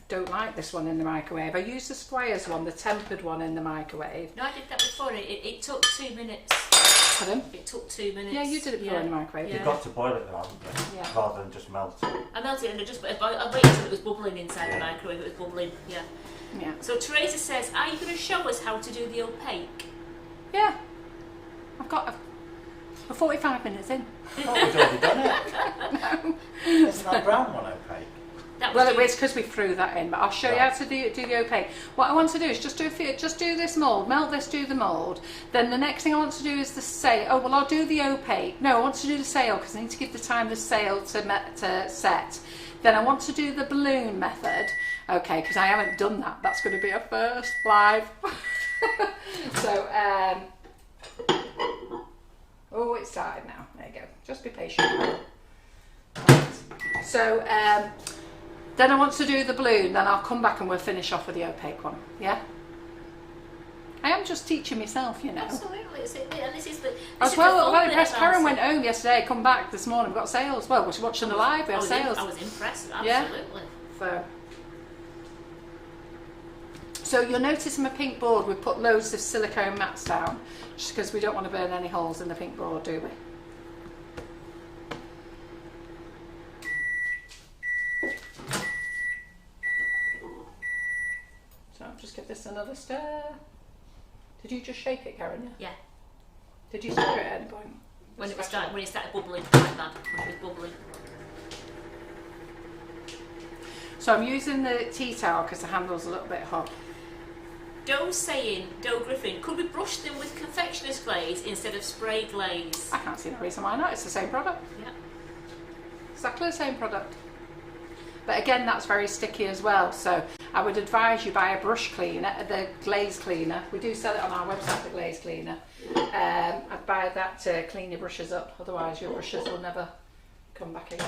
don't like this one in the microwave. I used the Squires one, the tempered one in the microwave. No, I did that before. It took 2 minutes. Pardon? It took 2 minutes. Yeah, you did it before in the microwave. You've got to boil it though, haven't you? Yeah. Rather than just melt it. I melted it and I waited until it was bubbling inside the microwave. It was bubbling, yeah. Yeah. So Teresa says, are you going to show us how to do the opaque? Yeah. I've got a 45 minutes in. Oh, we've already done it. No. Isn't that brown one opaque? Well, it's because we threw that in, but I'll show you how to do the opaque. What I want to do is just do this mould, melt this, do the mould. Then the next thing I want to do is the sail. Oh, well, I'll do the opaque. No, I want to do the sail because I need to give the time the sail to set. Then I want to do the balloon method. Okay, because I haven't done that. That's going to be a first live. So, oh, it started now. There you go. Just be patient. Right. So, then I want to do the balloon, then I'll come back and we'll finish off with the opaque one, yeah? I am just teaching myself, you know. Absolutely, and this is the... I was well impressed. Karen went home yesterday, come back this morning, we've got sales. Well, we're watching the live, we have sales. I was impressed, absolutely. Yeah? So you'll notice in my pink board we put loads of silicone mats down, just because we don't want to burn any holes in the pink board, do we? Just give this another stir. Did you just shake it, Karen? Yeah. Did you stir it at any point? When it started bubbling like that, when it was bubbling. So I'm using the tea towel because the handle's a little bit hot. Doe Griffin, could we brush them with confectioner's glaze instead of spray glaze? I can't see no reason why not. It's the same product. Yeah. Exactly the same product. But again, that's very sticky as well. So I would advise you buy a brush cleaner, the glaze cleaner. We do sell it on our website, the glaze cleaner. I'd buy that to clean your brushes up. Otherwise, your brushes will never come back again.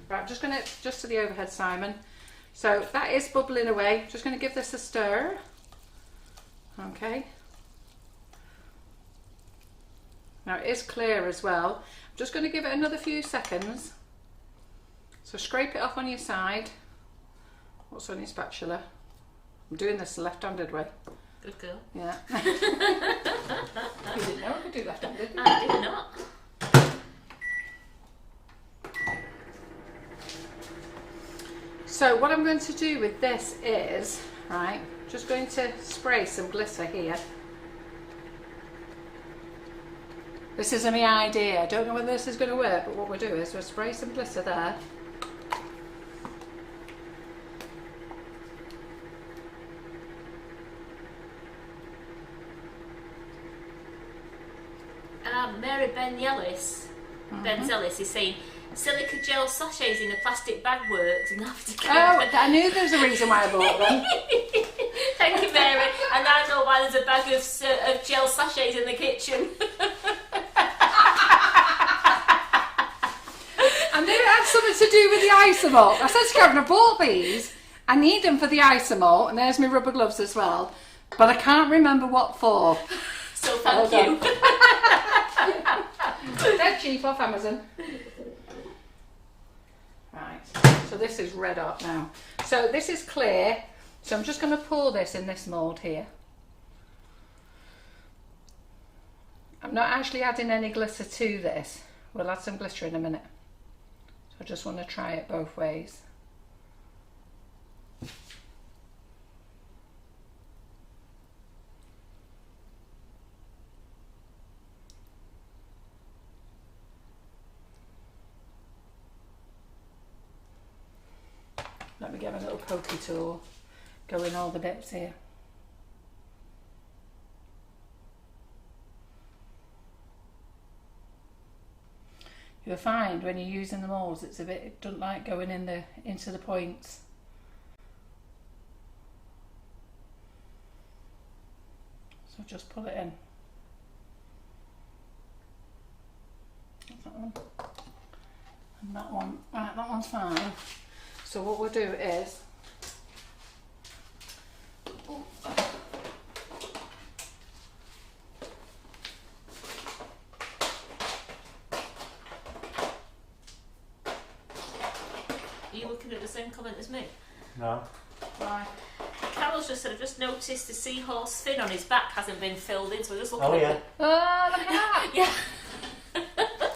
Right, I'm just going to, just to the overhead, Simon. So that is bubbling away. Just going to give this a stir. Okay. Now it is clear as well. I'm just going to give it another few seconds. So scrape it off on your side. What's on your spatula? I'm doing this the left-handed way. Good girl. Yeah. You didn't know I could do left-handed, did you? I did not. So what I'm going to do with this is, right, just going to spray some glitter here. This is my idea. I don't know whether this is going to work, but what we'll do is we'll spray some glitter there. Mary Ben Zellis is saying, silica gel sachets in a plastic bag works and have to keep I knew there was a reason why I bought them. Thank you, Mary. And I know why there's a bag of gel sachets in the kitchen. I knew it had something to do with the Isomalt. I said to Karen, I bought these. I need them for the Isomalt, and there's my rubber gloves as well. But I can't remember what for. So thank you. They're cheap off Amazon. Right, so this is red hot now. So this is clear. So I'm just going to pour this in this mould here. I'm not actually adding any glitter to this. We'll add some glitter in a minute. So I just want to try it both ways. Let me get my little pokey tool, go in all the bits here. You'll find when you're using the moulds, it doesn't like going into the points. So just pull it in. That one. And that one. Right, that one's fine. So what we'll do is, Are you looking at the same comment as me? No. right. Carol's just said, I've just noticed the seahorse fin on his back hasn't been filled in, so we're just looking Oh at yeah. it. Oh, look at that. Yeah.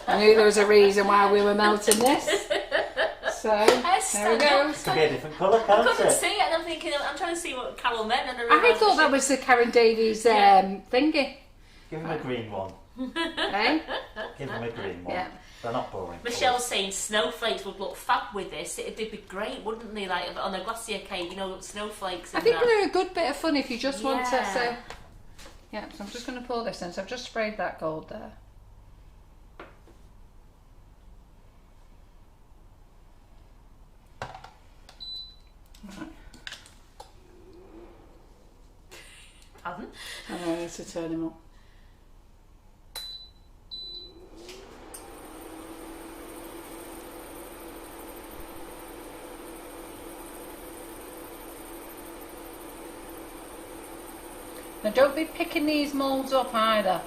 I knew there was a reason why we were melting this. So, there we go. Could be a different colour, I can't couldn't it? see it, and I'm thinking, I'm trying to see what Carol meant, and I I realised thought that was the Karen Davies Yeah. thingy. Give him a green one. Eh? Give him a green one. Yeah. They're not boring. Michelle's saying snowflakes would look fab with this. They'd be great, wouldn't they? Like on a glacier cake, you know, snowflakes. I And think that. they're a good bit of fun if you just want to. Yeah. So, yeah, so I'm just going to pour this in. So I've just sprayed that gold there. Right. Pardon? I know, I need to turn him on. Now don't be picking these moulds up either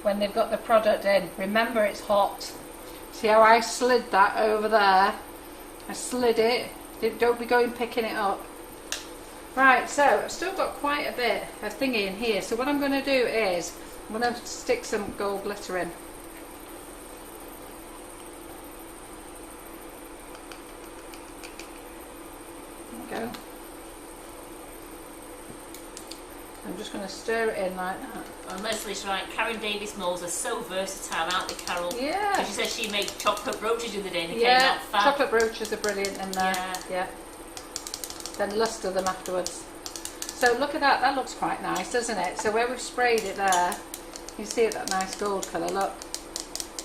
when they've got the product in. Remember, it's hot. See how I slid that over there? I slid it. Don't be going picking it up. Right, so I've still got quite a bit of thingy in here. So what I'm going to do is I'm going to stick some gold glitter in. There we go. I'm just going to stir it in like that. And Leslie's right, Karen Davies moulds are so versatile, aren't they, Carol? Yeah. Because she said she made chocolate brooches the other day and they Yeah, came out fab. chocolate brooches are brilliant in there. Yeah. Then lustre them afterwards. So look at that, that looks quite nice, doesn't it? So where we've sprayed it there, you see it, that nice gold colour, look.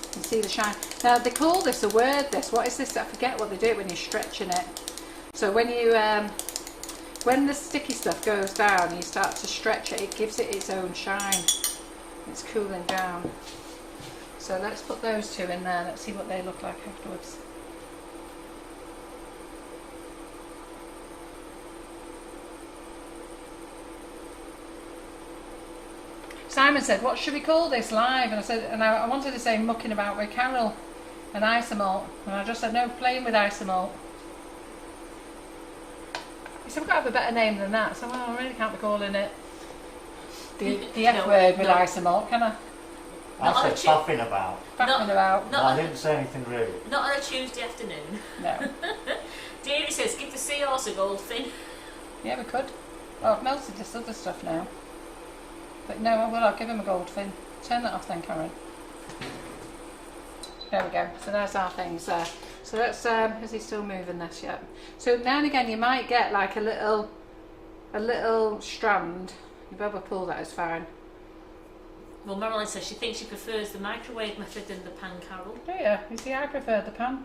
You can see the shine. Now they call this a word, this. What is this? I forget what they do when you're stretching it. So when you, when the sticky stuff goes down and you start to stretch it, it gives it its own shine. It's cooling down. So let's put those two in there, let's see what they look like afterwards. Simon said, what should we call this live? And I said, and I wanted to say mucking about with Carol and Isomalt. And I just said, no, playing with Isomalt. He said, we've got to have a better name than that. So, well, I really can't be calling it the F word with Isomalt, can I? I said puffing about. Faffing about. No, I didn't say anything rude. Not on a Tuesday afternoon. No. Davey says, give the seahorse a gold fin. Yeah, we could. Oh, I've melted this other stuff now. But no, I will. I'll give him a gold fin. Turn that off then, Karen. There we go. So there's our things there. So that's, is he still moving this yet? So now and again you might get like a little strand. You better pull that, is fine. Well, Marilyn says she thinks she prefers the microwave method than the pan, Carol. Do you? You see, I prefer the pan.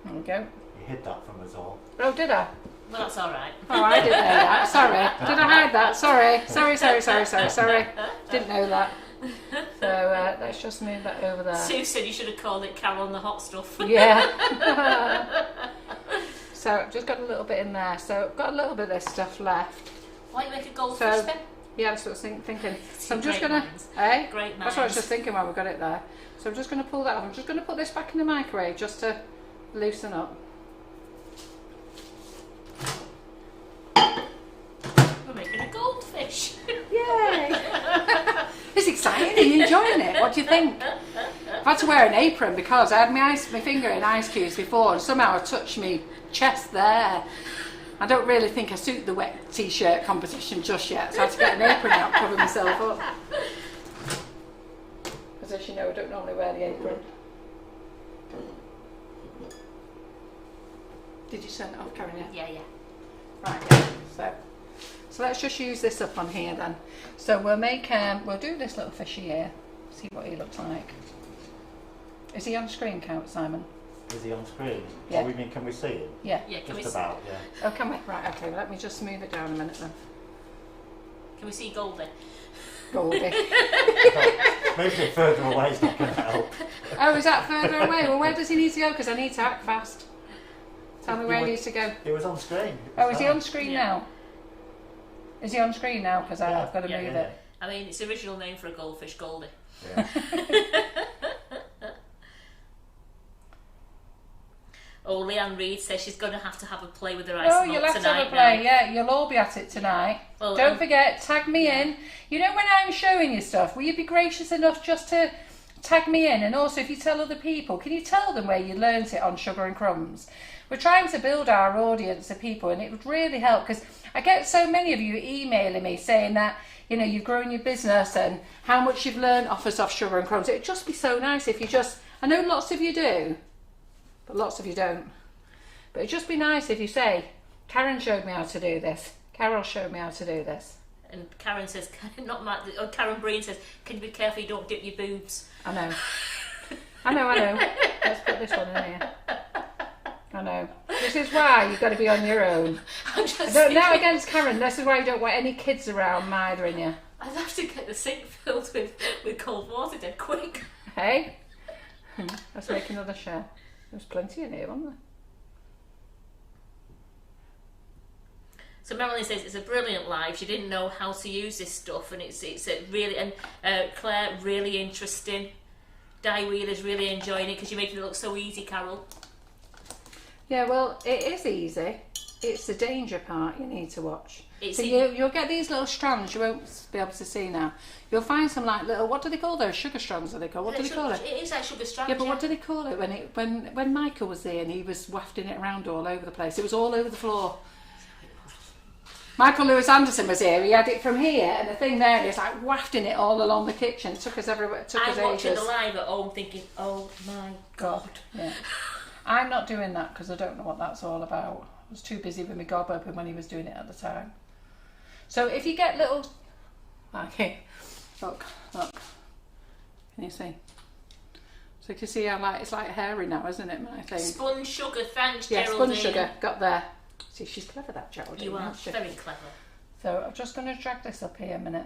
There we go. You hid that from us all. Oh, did I? Well, that's all right. Oh, I didn't know that. Sorry. Did I hide that? Sorry. Sorry. Didn't know that. So let's just move that over there. Sue said you should have called it Carol and the hot stuff. Yeah. So I've just got a little bit in there. So I've got a little bit of this stuff left. Why don't you make a goldfish then? Yeah, that's what I was thinking. So I'm just Great going to... minds. Eh? Great That's what I was minds. just thinking while we got it there. So I'm just going to pull that off. I'm just going to put this back in the microwave just to loosen up. We're making a goldfish. Yay! It's exciting. Are you enjoying it? What do you think? I've had to wear an apron because I had my finger in ice cubes before and somehow I touched my chest there. I don't really think I suit the wet t-shirt competition just yet, so I had to get an apron out to cover myself up. Because as you know, I don't normally wear the apron. Did you turn it off, Karen? Yeah. Right, yeah. So let's just use this up on here then. So we'll make we'll do this little fishy here. See what he looks like. Is he on screen, Simon? Is he on screen? Yeah. Oh, we mean, can we see him? Yeah. Yeah, can Just about, yeah. Oh, can we? Right, okay. Let me just move it down a minute then. we see Goldie? Goldie. Moving it further away is not going to help. Oh, is that further away? Well, where does he need to go? Because I need to act fast. Tell me where he needs to go. It was on screen. Oh, is he on screen now? Is he on screen now? Because I've got to move it. I mean, its original name for a goldfish, Goldie. Yeah. Oh, Leanne Reid says she's going to have a play with her Oh, Isomalt you'll have to tonight. have a play. Now. Yeah, you'll all be at it tonight. Well, Don't forget, tag me in. You know, when I'm showing you stuff, will you be gracious enough just to tag me in? And also, if you tell other people, can you tell them where you learnt it on Sugar and Crumbs? We're trying to build our audience of people, and it would really help because I get so many of you emailing me saying that, you know, you've grown your business and how much you've learned off us off Sugar and Crumbs. It'd just be so nice if you just, I know lots of you do, but lots of you don't. But it'd just be nice if you say, Karen showed me how to do this. Carol showed me how to do this. And Karen says, Karen Breen says, can you be careful you don't dip your boobs? I know. I know. Let's put this one in here. I know. This is why you've got to be on your own. Now against Karen, this is why you don't want any kids around mithering you. I'd have to get the sink filled with cold water dead quick. Hey? Let's make another share. There's plenty in here, wasn't there? So Marilyn says it's a brilliant live. She didn't know how to use this stuff, and it's a really, and Claire, really interesting. Di Wheeler's really enjoying it because you're making it look so easy, Carol. Yeah, well, it is easy. It's the danger part you need to watch. So you'll get these little strands you won't be able to see now. You'll find some like little, what do they call those? Sugar strands, are they called? What do they call it? It is like sugar strands. Yeah, but what do they call it when Michael was there and he was wafting it around all over the place? It was all over the floor. Michael Lewis Anderson was here. He had it from here, and the thing there is like wafting it all along the kitchen. It took us everywhere. It took us I'm watching ages. the live at home, thinking, "Oh my God!" Yeah. I'm not doing that because I don't know what that's all about. I was too busy with my gob open when he was doing it at the time. So if you get little, okay, look, can you see? So you can see how it's like hairy now, isn't it? My thing. Spun sugar, thanks, Yeah, Geraldine. spun sugar, got there. See, she's clever, that Geraldine. You are isn't she? very clever. So I'm just going to drag this up here a minute.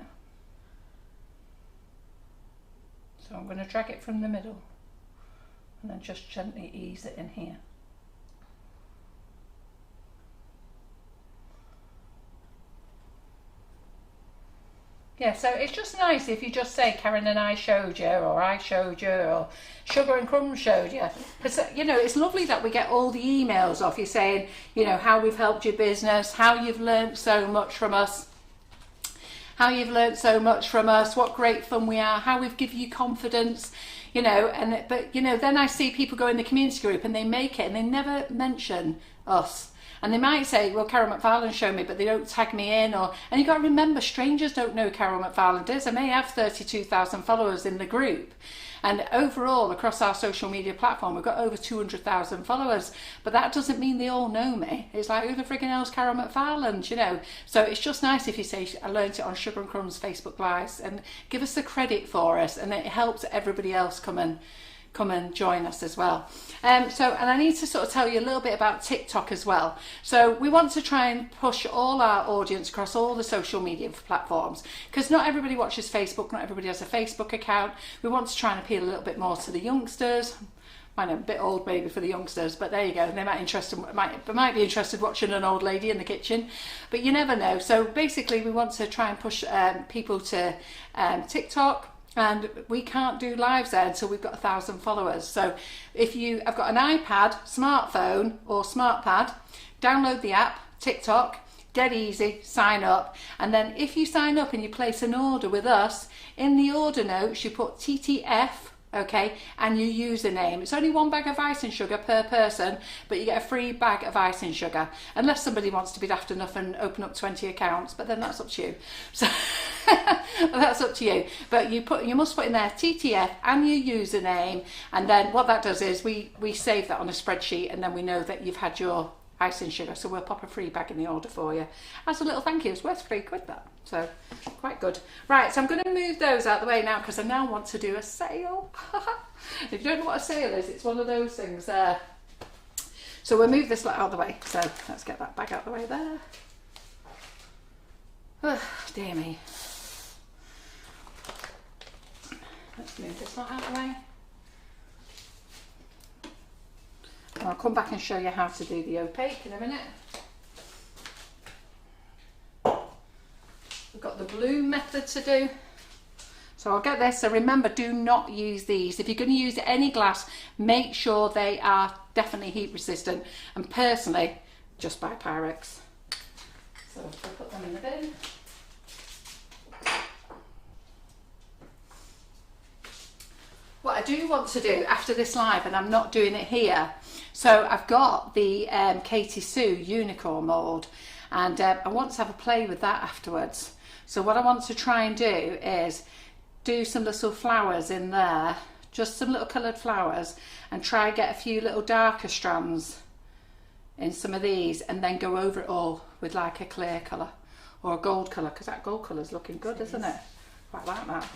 So I'm going to drag it from the middle and then just gently ease it in here. Yeah, so it's just nice if you just say Karen and I showed you, or I showed you, or Sugar and Crumbs showed you. Because, you know, it's lovely that we get all the emails off you saying, you know, how we've helped your business, how you've learnt so much from us, what great fun we are, how we've given you confidence, you know. But, you know, then I see people go in the community group and they make it and they never mention us. and they might say, well, Carol McFarlane showed me, but they don't tag me in, and you've got to remember, strangers don't know who Carol McFarlane is. I may have 32,000 followers in the group, and overall across our social media platform we've got over 200,000 followers, but that doesn't mean they all know me. It's like, who the friggin' hell's Carol McFarlane, you know? So it's just nice if you say, I learned it on Sugar and Crumbs Facebook Lives, and give us the credit for us, and it helps everybody else come and join us as well. And I need to sort of tell you a little bit about TikTok as well. So we want to try and push all our audience across all the social media platforms, because not everybody watches Facebook, not everybody has a Facebook account. We want to try and appeal a little bit more to the youngsters. I know, a bit old maybe for the youngsters, but there you go. They might be interested watching an old lady in the kitchen, but you never know. So basically we want to try and push people to TikTok, and we can't do lives there until we've got 1,000 followers. So if you have got an iPad, smartphone or SmartPad, download the app TikTok, dead easy, sign up, and then if you sign up and you place an order with us, in the order notes you put TTF, okay, and your username. It's only 1 bag of icing sugar per person, but you get a free bag of icing sugar, unless somebody wants to be daft enough and open up 20 accounts, but then that's up to you. So that's up to you. But you must put in there TTF and your username, and then what that does is we save that on a spreadsheet, and then we know that you've had your icing sugar, so we'll pop a free bag in the order for you as a little thank you. It's worth £3 that, so quite good. Right, so I'm going to move those out the way now, because I now want to do a sale. If you don't know what a sale is, it's one of those things there. So we'll move this out of the way, so let's get that bag out the way there. Oh, dear me. Let's move this one out of the way. And I'll come back and show you how to do the opaque in a minute. We've got the blue method to do. So I'll get this. So remember, do not use these. If you're going to use any glass, make sure they are definitely heat resistant. And personally, just buy Pyrex. So we'll put them in the bin. What I do want to do after this live, and I'm not doing it here, so I've got the Katie Sue unicorn mould, and I want to have a play with that afterwards. So what I want to try and do is do some little flowers in there, just some little coloured flowers, and try and get a few little darker strands in some of these, and then go over it all with like a clear colour or a gold colour, because that gold colour is looking good, isn't it? Quite like that.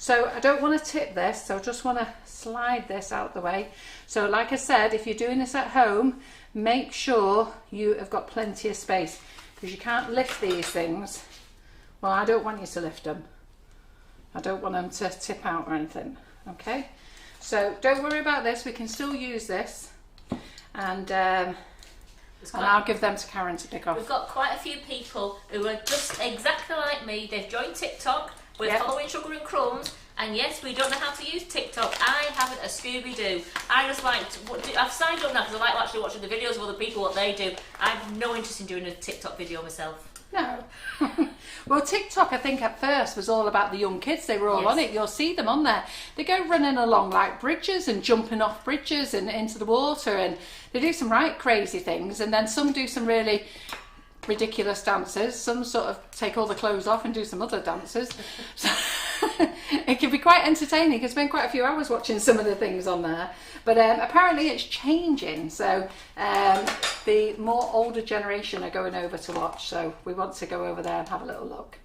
So I don't want to tip this, so I just want to slide this out the way. So like I said, if you're doing this at home, make sure you have got plenty of space, because you can't lift these things. Well, I don't want you to lift them. I don't want them to tip out or anything, okay? So don't worry about this, we can still use this, and I'll give them to Karen to pick off. We've got quite a few people who are just exactly like me. They've joined TikTok. We're following Sugar and Crumbs, and yes, we don't know how to use TikTok. I haven't a Scooby-Doo. I just I've signed up now because I like actually watching the videos of other people, what they do. I have no interest in doing a TikTok video myself. No. Well, TikTok, I think at first was all about the young kids. They were all on it. You'll see them on there. They go running along like bridges and jumping off bridges and into the water, and they do some right crazy things, and then some do some really ridiculous dances. Some sort of take all the clothes off and do some other dances. So it can be quite entertaining. You can spend quite a few hours watching some of the things on there, but apparently it's changing, so the more older generation are going over to watch, so we want to go over there and have a little look.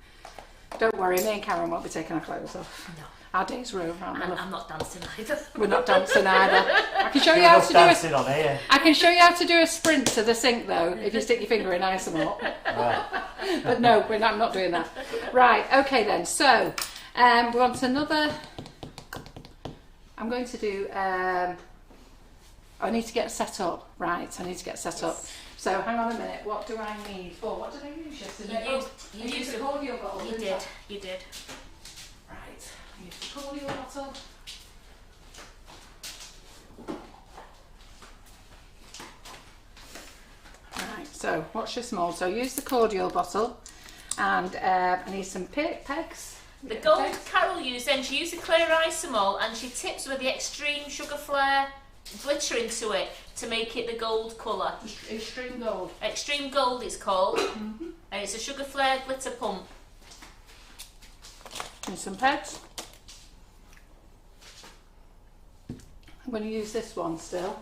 Don't worry, me and Karen won't be taking our clothes off. No. Our days are over, aren't they? I'm not dancing either. We're not dancing either. I can show you how to do I can show you how to do a sprint to the sink though, if you stick your finger in Isomalt. Right. But no, I'm not doing that. Right, okay then. So we want another. I'm going to do. I need to get set up. Right, I need to get set up. So hang on a minute. What do I need for? What did I use yesterday? You used a cordial bottle. You did. You did. Right. Use the cordial bottle. Right, so what's your small? So use the cordial bottle, and I need some pegs. The gold Carol used, then she used the clear Isomalt, and she tips with the extreme sugar flare glitter into it to make it the gold colour. Extreme gold. Extreme Gold it's called. And it's a sugar flared glitter pump. And some pads. I'm going to use this one still.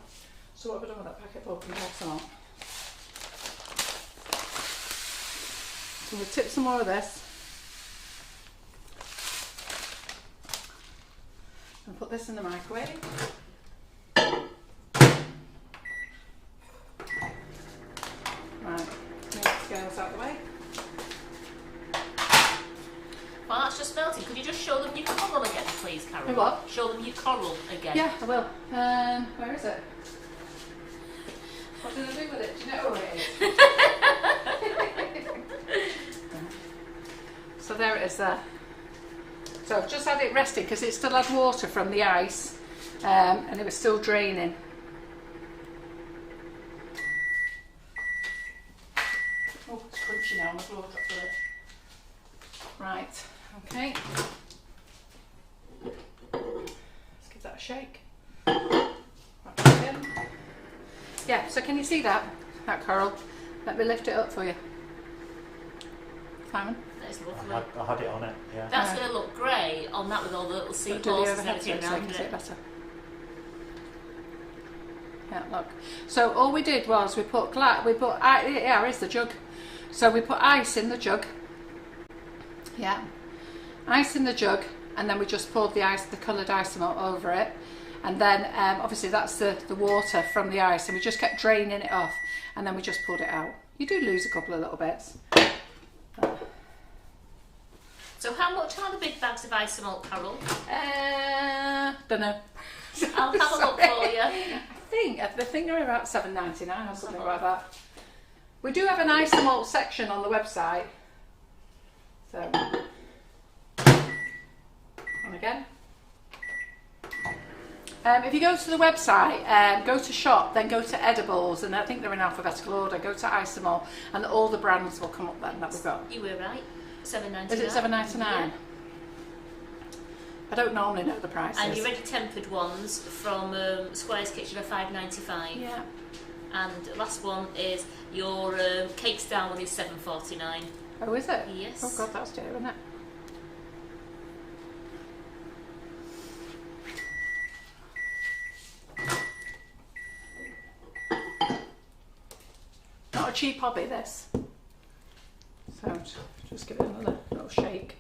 So what have I done with that packet of open Isomalt? So we'll tip some more of this. And put this in the microwave. Right, move the scales out of the way. Well, that's just melting. Could you just show them your coral again, please, Carol? Your what? Show them your coral again. Yeah, I will. Where is it? What did I do with it? Do you know where it is? So there it is there. So I've just had it resting because it still had water from the ice and it was still draining. Oh, it's crunchy now, my floor dropped with it. Right, okay. Let's give that a shake. Right back in. Yeah, so can you see that coral? Let me lift it up for you. Simon? That's lovely. I had it on it, yeah. That's going to look great on that with all the little Do the seahorses and overhead so everything you around can see it it. better. Yeah, look. So all we did was we put yeah, here's the jug. So we put ice in the jug. Yeah, ice in the jug, and then we just poured the coloured Isomalt over it, and then obviously that's the water from the ice, and we just kept draining it off, and then we just pulled it out. You do lose a couple of little bits. So how much are the big bags of Isomalt, Carol? Don't know. I'll have a look for you. I think they're about $7.99 or something like that. We do have an Isomalt section on the website. So, on again. If you go to the website, go to shop, then go to edibles, and I think they're in alphabetical order. Go to Isomalt, and all the brands will come up then that we've got. You were right. $7.99. Is it $7.99? Yeah. I don't normally know the prices. And your ready tempered ones from Squire's Kitchen are $5.95. Yeah. And the last one is your cake style one is $7.49. Oh, is it? Yes. Oh God, that's dear, isn't it? Not a cheap hobby, this. So just give it another little shake.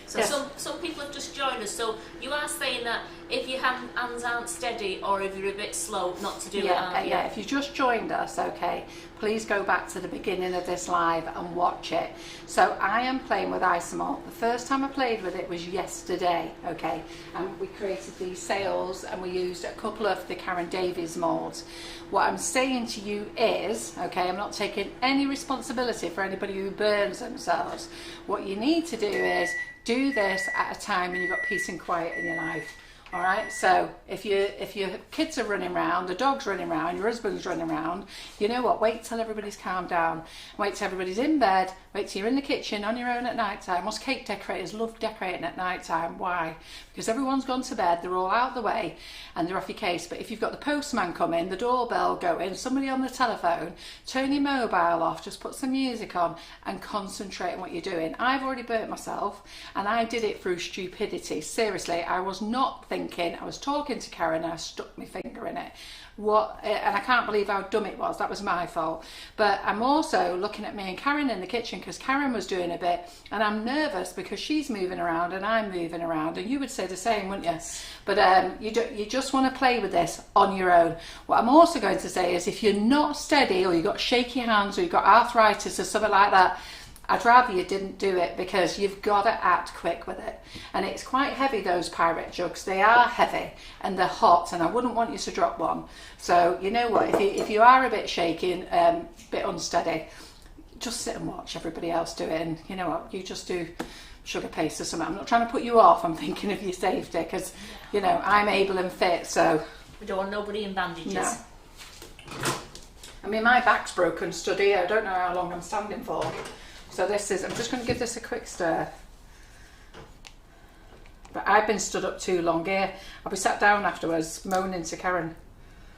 So Yes. some people have just joined us. So you are saying that if your hands aren't steady or if you're a bit slow, not to do it, aren't you? Yeah, if you just joined us, okay, please go back to the beginning of this live and watch it. So I am playing with Isomalt. The first time I played with it was yesterday, okay, and we created these sails and we used a couple of the Karen Davies moulds. What I'm saying to you is, okay, I'm not taking any responsibility for anybody who burns themselves. What you need to do is do this at a time when you've got peace and quiet in your life. All right, so if your kids are running around, the dog's running around, your husband's running around, you know what, wait till everybody's calmed down, wait till everybody's in bed, wait till you're in the kitchen on your own at night time. Most cake decorators love decorating at night time. Why? Because everyone's gone to bed, they're all out the way and they're off your case. But if you've got the postman coming, the doorbell going, somebody on the telephone, turn your mobile off, just put some music on and concentrate on what you're doing. I've already burnt myself and I did it through stupidity. Seriously, I was not thinking. I was talking to Karen and I stuck my finger in it. And I can't believe how dumb it was. That was my fault. But I'm also looking at me and Karen in the kitchen because Karen was doing a bit and I'm nervous because she's moving around and I'm moving around, and you would say the same, wouldn't you? But you just want to play with this on your own. What I'm also going to say is if you're not steady or you've got shaky hands or you've got arthritis or something like that, I'd rather you didn't do it because you've got to act quick with it. And it's quite heavy, those pirate jugs. They are heavy and they're hot and I wouldn't want you to drop one. So you know what, if you are a bit shaky and a bit unsteady, just sit and watch everybody else do it. And you know what, you just do sugar paste or something. I'm not trying to put you off, I'm thinking of your safety because, you know, I'm able and fit, so. We don't want nobody in bandages. No. I mean, my back's broken, stood here. I don't know how long I'm standing for. So this is, I'm just going to give this a quick stir. But I've been stood up too long here. I'll be sat down afterwards moaning to Karen.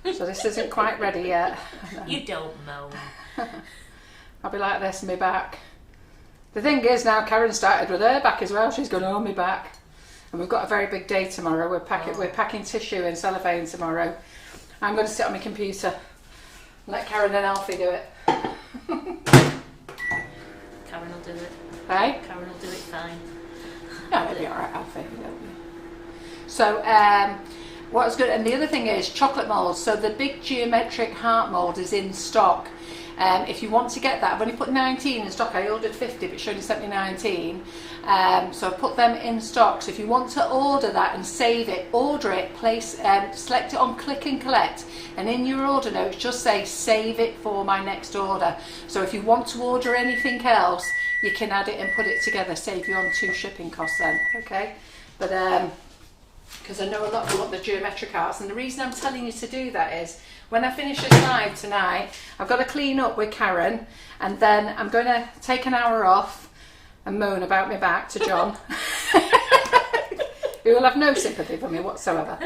So this isn't quite ready yet. You don't moan. I'll be like this, my back. The thing is now Karen started with her back as well. She's going, oh, my back. And we've got a very big day tomorrow. We're packing tissue and cellophane tomorrow. I'm going to sit on my computer. Let Karen and Alfie do it. Karen will do it. Right? Karen will do it fine. No, it'll be alright, Alfie. So, what was good, and the other thing is chocolate moulds. So the big geometric heart mould is in stock. If you want to get that, I've only put 19 in stock. I ordered 50, but she only sent me 19. So I've put them in stock. So if you want to order that and save it, order it, select it on click and collect, and in your order notes just say save it for my next order. So if you want to order anything else, you can add it and put it together, save you on 2 shipping costs then, okay? But because I know a lot of you want the geometric hearts, and the reason I'm telling you to do that is when I finish this live tonight, I've got to clean up with Karen, and then I'm going to take an hour off and moan about my back to John, who will have no sympathy for me whatsoever.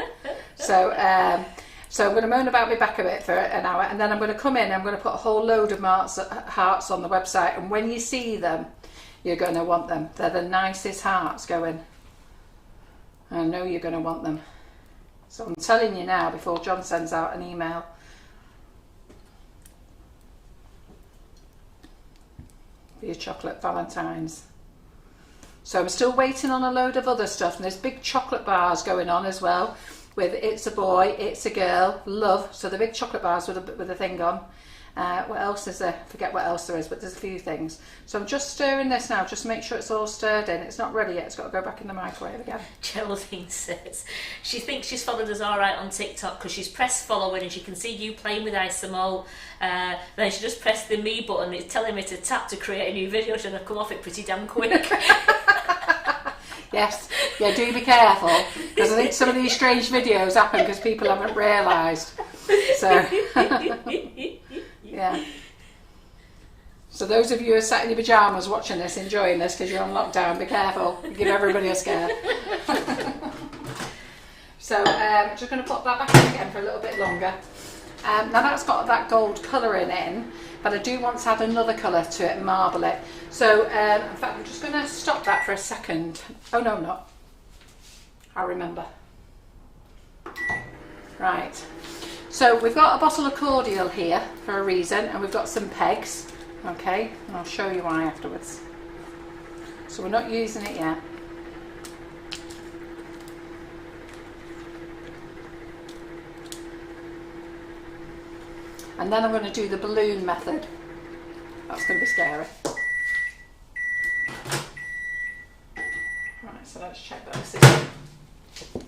So I'm going to moan about my back a bit for an hour, and then I'm going to come in and I'm going to put a whole load of hearts on the website, and when you see them, you're going to want them. They're the nicest hearts going. I know you're going to want them. So I'm telling you now before John sends out an email. For your chocolate valentines. So I'm still waiting on a load of other stuff, and there's big chocolate bars going on as well, with it's a boy, it's a girl, love. So the big chocolate bars with a thing on. What else is there? I forget what else there is, but there's a few things. So I'm just stirring this now, just to make sure it's all stirred in. It's not ready yet, it's got to go back in the microwave again. Geraldine says she thinks she's followed us all right on TikTok because she's pressed following and she can see you playing with Isomalt. Then she just pressed the me button. It's telling me to tap to create a new video. She'll have come off it pretty damn quick. Yes, yeah, do be careful, because I think some of these strange videos happen because people haven't realised. So, yeah. So those of you who are sat in your pyjamas watching this, enjoying this because you're on lockdown, be careful. Give everybody a scare. So I'm just going to put that back in again for a little bit longer. Now that's got that gold colouring in, but I do want to add another colour to it and marble it. So in fact, I'm just going to stop that for a second. Oh no, I'm not. I'll remember. Right. So we've got a bottle of cordial here for a reason, and we've got some pegs. Okay, and I'll show you why afterwards. So we're not using it yet. And then I'm going to do the balloon method. That's going to be scary. Right, so let's check that this is.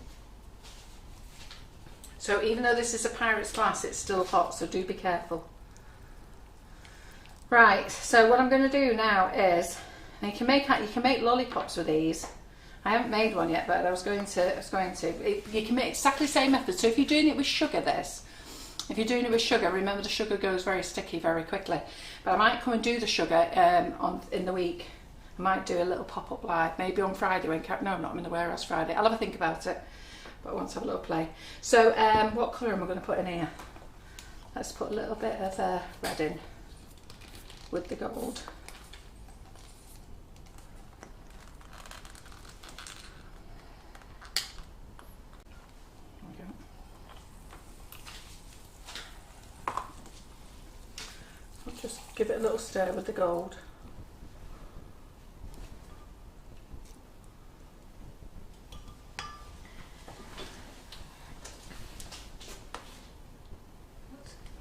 So even though this is a pirate's glass, it's still hot, so do be careful. Right, so what I'm going to do now is, you can make lollipops with these. I haven't made one yet, but I was going to. You can make exactly the same method. So if you're doing it with sugar, if you're doing it with sugar, remember the sugar goes very sticky very quickly. But I might come and do the sugar in the week. I might do a little pop-up live, maybe on Friday when no, I'm not in the warehouse Friday. I'll have a think about it, but I want to have a little play. So what colour am I going to put in here? Let's put a little bit of red in with the gold. Just give it a little stir with the gold.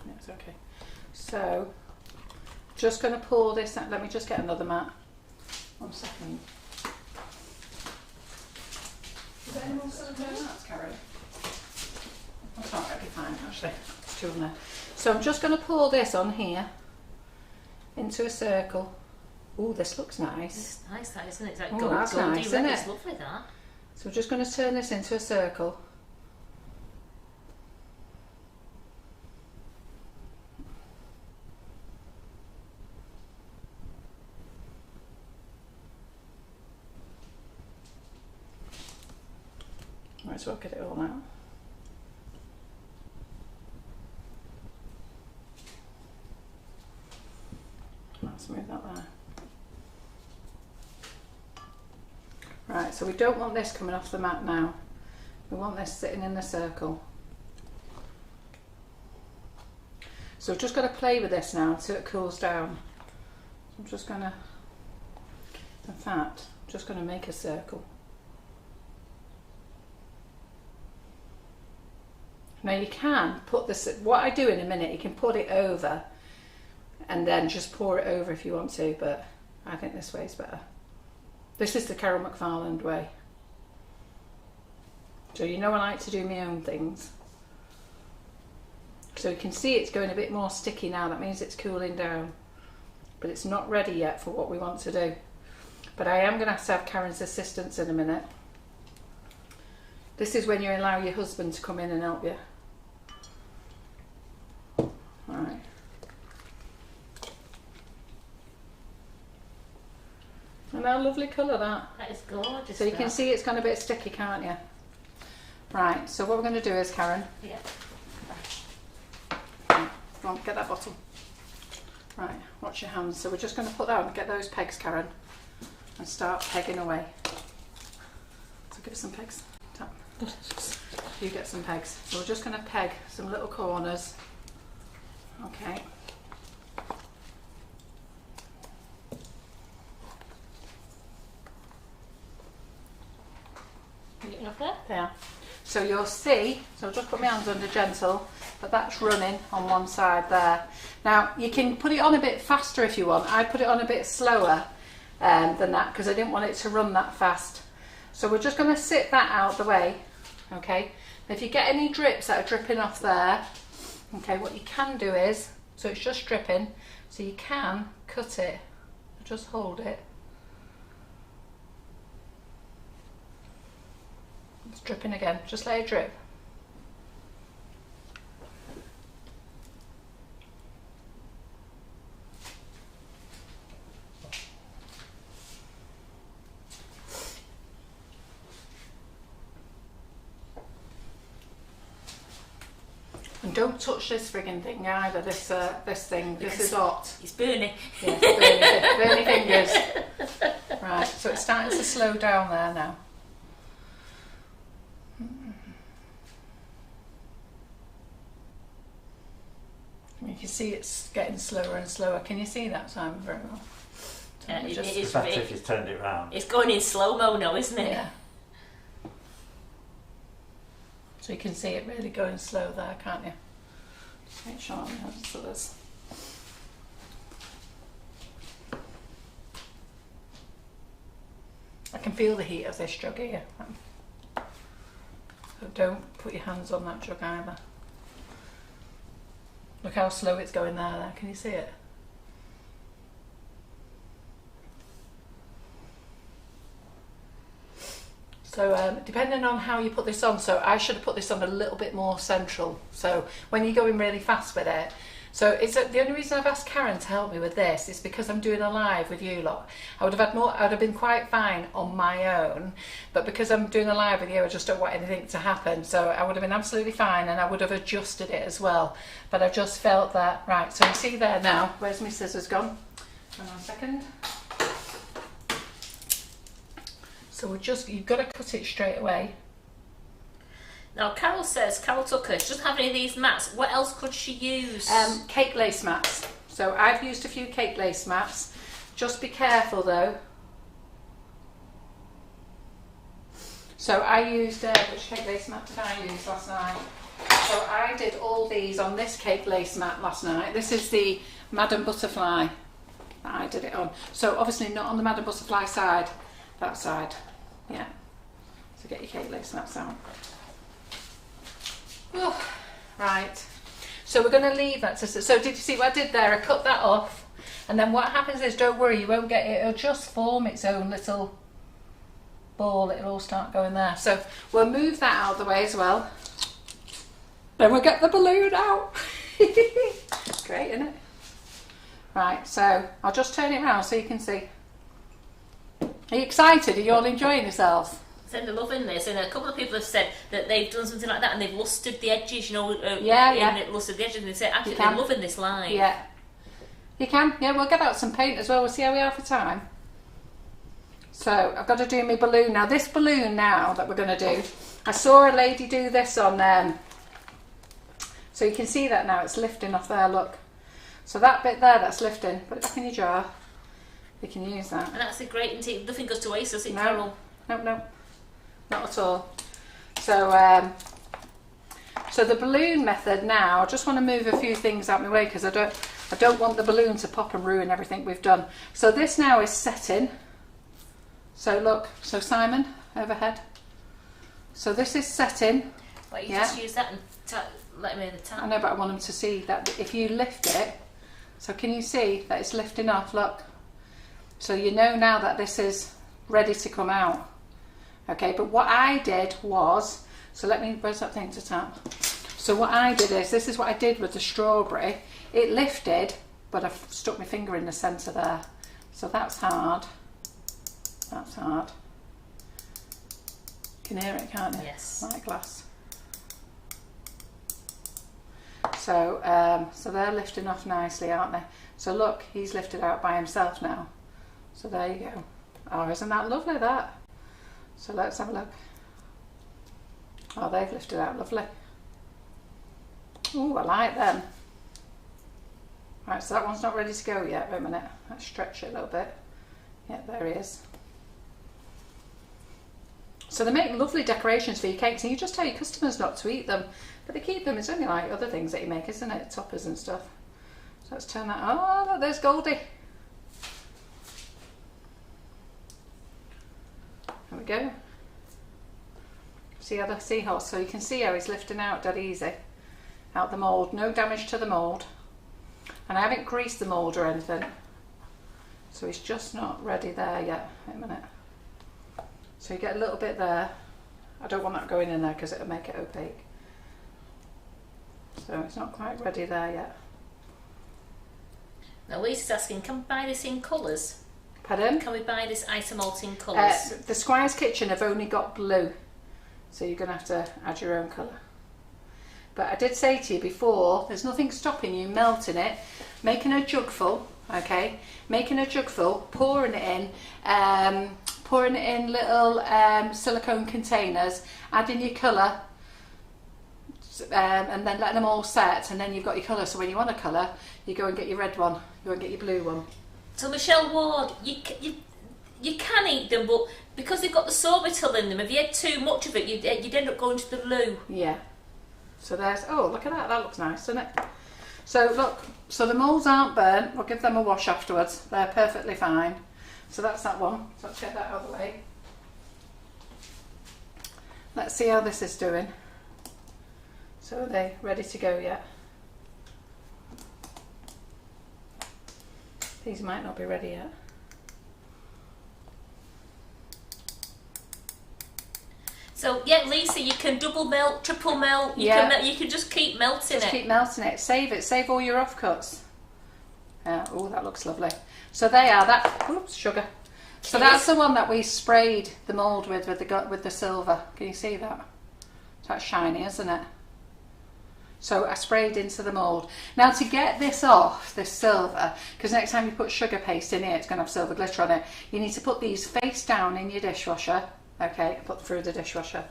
That's okay. So, just going to pour this out. Let me just get another mat. 1 second. Is anyone still doing that, Karen? That's not really fine, actually. It's too on there. So I'm just going to pour this on here into a circle. Oh, this looks nice. It's nice, that, isn't it? It's like Oh, gold, that's goldy nice, red. isn't It's it? lovely, that. So we're just going to turn this into a circle. Might as well get it all out. Let's move that there. Right, so we don't want this coming off the mat now. We want this sitting in the circle. So we've just got to play with this now until it cools down. I'm just going to, in fact, I'm just going to make a circle. Now you can put this, what I do in a minute, you can put it over and then just pour it over if you want to, but I think this way is better. This is the Carol McFarland way. So you know I like to do my own things. So you can see it's going a bit more sticky now, that means it's cooling down. But it's not ready yet for what we want to do. But I am going to have Karen's assistance in a minute. This is when you allow your husband to come in and help you. Alright. And that lovely colour that. That is gorgeous. So you can see it's gone a bit sticky, can't you? Right, so what we're going to do is, Karen. Yeah. Come on, get that bottle. Right, watch your hands. So we're just going to put that on, get those pegs, Karen, and start pegging away. So give us some pegs. Tap. You get some pegs. So we're just going to peg some little corners. Okay. You getting up there? There. So you'll see, so I'll just put my hands under gentle, but that's running on one side there. Now you can put it on a bit faster if you want. I put it on a bit slower than that because I didn't want it to run that fast. So we're just going to sit that out the way, okay? If you get any drips that are dripping off there, okay, what you can do is, so it's just dripping, so you can cut it, just hold it. It's dripping again, just let it drip. And don't touch this frigging thing either, this thing, this is hot. It's burning. Yeah, burny fingers. Right, so it's starting to slow down there now. You can see it's getting slower and slower. Can you see that, Simon, very well? Yeah, it is It's better if you turned it round. It's going in slow-mo now, isn't it? Yeah. So you can see it really going slow there, can't you? Just make sure I have so there's. I can feel the heat of this jug here. So don't put your hands on that jug either. Look how slow it's going there. Can you see it? So depending on how you put this on, so I should have put this on a little bit more central. So when you're going really fast with it, so it's the only reason I've asked Karen to help me with this is because I'm doing a live with you lot. I would have had more, I'd have been quite fine on my own, but because I'm doing a live with you, I just don't want anything to happen. So I would have been absolutely fine and I would have adjusted it as well. But I just felt that, right, so you see there now, where's my scissors gone? Hang on a second. So we're just, you've got to cut it straight away. Now Carol says, Carol Tucker, she doesn't have any of these mats. What else could she use? Cake lace mats. So I've used a few cake lace mats. Just be careful though. So I used, which cake lace mat did I use last night? So I did all these on this cake lace mat last night. This is the Madame Butterfly that I did it on. So obviously not on the Madame Butterfly side, that side. Yeah. So get your cake lace mats out. Oh, right, so we're going to leave that to, so did you see what I did there? I cut that off and then what happens is, don't worry, you won't get it, it'll just form its own little ball, it'll all start going there. So we'll move that out of the way as well, then we'll get the balloon out. Great, isn't it? Right, so I'll just turn it around so you can see. Are you excited? Are you all enjoying yourselves? They're loving this, and a couple of people have said that they've done something like that and they've lustered the edges, you know, lustered the edges, and they say actually they're loving this line. Yeah, you can. Yeah, we'll get out some paint as well. We'll see how we are for time. So I've got to do my balloon now. This balloon now that we're going to do, I saw a lady do this on so you can see that now it's lifting off there, look. So that bit there, that's lifting. Put it back in your jar. You can use that. And that's a great thing. Nothing goes to waste, does it, Carol? No, not at all. So so the balloon method now, I just want to move a few things out of my way because I don't want the balloon to pop and ruin everything we've done. So this now is setting. So look, so Simon, overhead. So this is setting. Well, you just use that and let him in the tap. I know, but I want them to see that if you lift it, so can you see that it's lifting off, look. So you know now that this is ready to come out. Okay, but what I did was, so where's that thing to tap? So what I did is, this is what I did with the strawberry. It lifted, but I stuck my finger in the centre there. So that's hard. That's hard. You can hear it, can't you? Yes. Like glass. So, so they're lifting off nicely, aren't they? So look, he's lifted out by himself now. So there you go. Oh, isn't that lovely, that? So let's have a look. Oh, they've lifted out lovely. Oh, I like them. Right, so that one's not ready to go yet. Wait a minute. Let's stretch it a little bit. Yeah, there he is. So they make lovely decorations for your cakes, and you just tell your customers not to eat them, but they keep them. It's only like other things that you make, isn't it? Toppers and stuff. So let's turn that. Oh, look, there's Goldie. There we go. See how the seahorse, so you can see how he's lifting out dead easy out the mould. No damage to the mould, and I haven't greased the mould or anything, so he's just not ready there yet. Wait a minute. So you get a little bit there. I don't want that going in there because it'll make it opaque. So it's not quite ready there yet. Now Lisa's asking, can we buy this in colours? Pardon? Can we buy this Isomalt in colours? The Squire's Kitchen have only got blue, so you're going to have to add your own colour. But I did say to you before, there's nothing stopping you melting it, making a jug full, okay? Making a jug full, pouring it in little silicone containers, adding your colour, and then letting them all set, and then you've got your colour. So when you want a colour, you go and get your red one, you go and get your blue one. So Michelle Ward, you can eat them, but because they've got the sorbitol in them, if you had too much of it, you'd end up going to the loo. Yeah. So there's, oh, look at that, that looks nice, doesn't it? So look, so the moulds aren't burnt, we'll give them a wash afterwards, they're perfectly fine. So that's that one, so let's get that out of the way. Let's see how this is doing. So are they ready to go yet? These might not be ready yet. So yeah, Lisa, you can double melt, triple melt. You can just keep melting it. Just keep melting it. Save all your offcuts. Oh, that looks lovely. So they are that. Oops, sugar. So that's the one that we sprayed the mould with the silver. Can you see that? That's shiny, isn't it? So I sprayed into the mould. Now to get this off, this silver, because next time you put sugar paste in here, it's going to have silver glitter on it. You need to put these face down in your dishwasher. Okay, put through the dishwasher.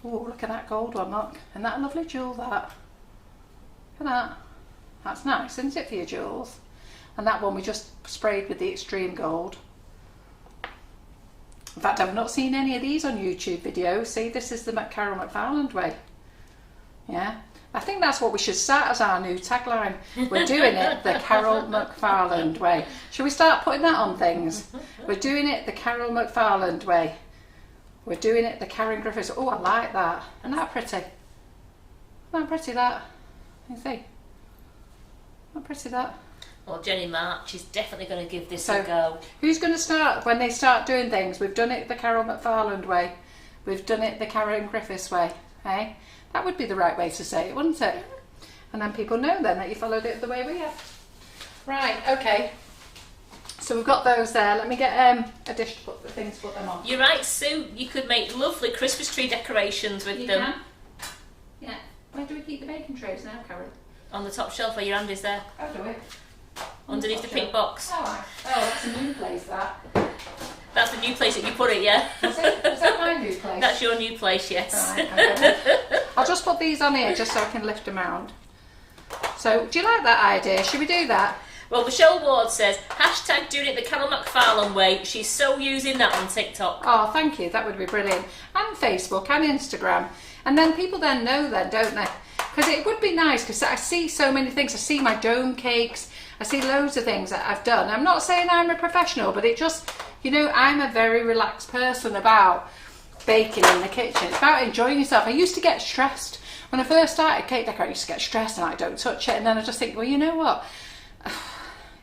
Oh, look at that gold one, look. Isn't that a lovely jewel, that? Look at that. That's nice, isn't it, for your jewels? And that one we just sprayed with the extreme gold. In fact, I've not seen any of these on YouTube videos. See, this is the Carol McFarland way. Yeah, I think that's what we should start as our new tagline. We're doing it the Carol McFarland way. Should we start putting that on things? We're doing it the Carol McFarland way. We're doing it the Karen Griffiths. Oh, I like that. Isn't that pretty? Isn't that pretty, that? You see? Isn't that pretty, that? Well, Jenny March is definitely going to give this a go. Who's going to start when they start doing things? We've done it the Carol McFarland way. We've done it the Karen Griffiths way. Hey? That would be the right way to say it, wouldn't it? And then people know then that you followed it the way we have. Right, okay. So we've got those there. Let me get a dish to put the things to put them on. You're right, Sue. You could make lovely Christmas tree decorations with You them. can? Yeah. Where do we keep the baking trays now, Karen? On the top shelf where your hand is there. Oh, do we? Underneath the pink box. Oh, right. Oh, that's a new place, that. That's the new place that you put it, yeah? Is that my new place? That's your new place, yes. Right, okay. I'll just put these on here just so I can lift them around. So, do you like that idea? Should we do that? Well, Michelle Ward says, hashtag doing it the Carol McFarlane way. She's so using that on TikTok. Oh, thank you. That would be brilliant. And Facebook and Instagram. And then people then know then, don't they? Because it would be nice, because I see so many things. I see my dome cakes. I see loads of things that I've done. I'm not saying I'm a professional, but it just, you know, I'm a very relaxed person about baking in the kitchen. It's about enjoying yourself. I used to get stressed. When I first started cake decorating, I used to get stressed and I don't touch it. And then I just think, well, you know what?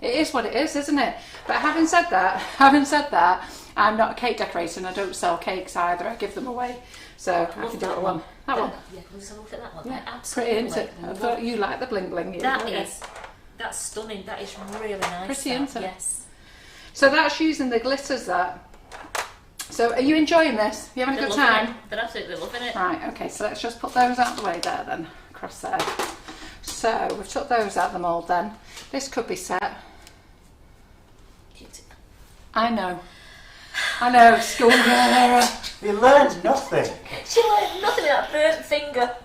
It is what it is, isn't it? But having said that, I'm not a cake decorator and I don't sell cakes either. I give them away. So I can do it one. That one. Yeah, let's have a look at that one. Yeah, Absolutely. pretty, isn't it? I thought you like the bling bling. That's stunning. That is really nice. Pretty, isn't it? Yes. So that's using the glitters, that. So are you enjoying this? You having a good time? It. They're absolutely loving it. Right, okay, so let's just put those out of the way there then, across there. So we've took those out of the mould then. This could be set. I know, school girl error. You learned nothing. She learned nothing about burnt finger.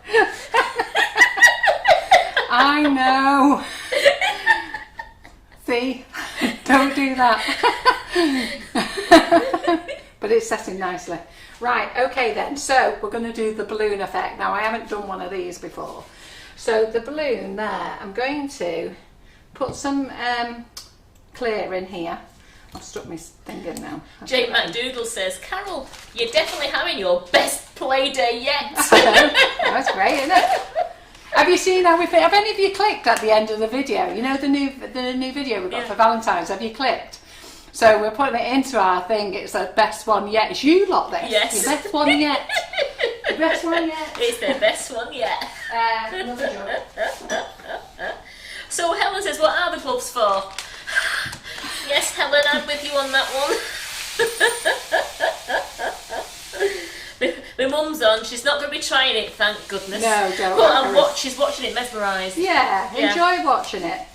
I know. See, don't do that. But it's setting nicely. Right, okay then, so we're going to do the balloon effect. Now I haven't done one of these before. So the balloon there, I'm going to put some clear in here. I've stuck my thing in now. Jake McDougall says, Carol, you're definitely having your best play day yet. That's great, isn't it? Have you seen how we fit? Have any of you clicked at the end of the video? You know the new video we got for Valentine's? Have you clicked? So we're putting it into our thing. It's the best one yet. It's you lot this. Yes. Your best one yet. The best one yet. It's the best one yet. Another joke. So Helen says, what are the gloves for? Yes, Helen, I'm with you on that one. My mum's on. She's not going to be trying it, thank goodness. No, don't. But she's watching it mesmerised. Yeah, enjoy watching it.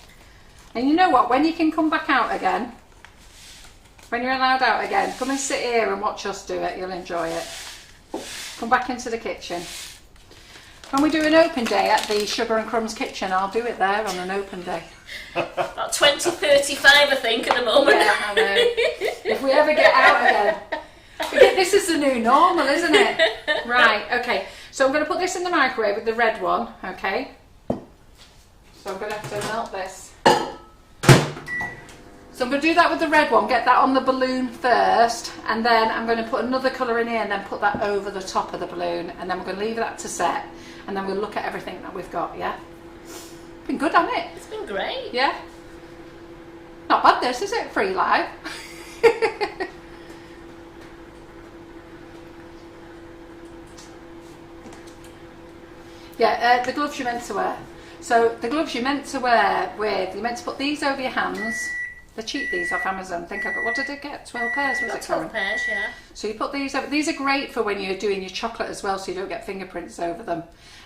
And you know what? When you can come back out again, when you're allowed out again, come and sit here and watch us do it. You'll enjoy it. Come back into the kitchen. When we do an open day at the Sugar and Crumbs kitchen, I'll do it there on an open day. About 20:35, I think, at the moment. Yeah, I know. If we ever get out again. This is the new normal, isn't it? Right, okay. So I'm going to put this in the microwave with the red one, okay? So I'm going to have to melt this. So I'm going to do that with the red one, get that on the balloon first, and then I'm going to put another colour in here and then put that over the top of the balloon, and then we're going to leave that to set, and then we'll look at everything that we've got, yeah? Been good, hasn't it? It's been great. Yeah? Not bad this, is it? Free live. Yeah, the gloves you're meant to wear. So the gloves you're meant to wear you're meant to put these over your hands. They're cheap, these off Amazon. I think I got, what did I get? 12 pairs, was it, Karen? 12 pairs, yeah. So you put these over. These are great for when you're doing your chocolate as well, so you don't get fingerprints over them.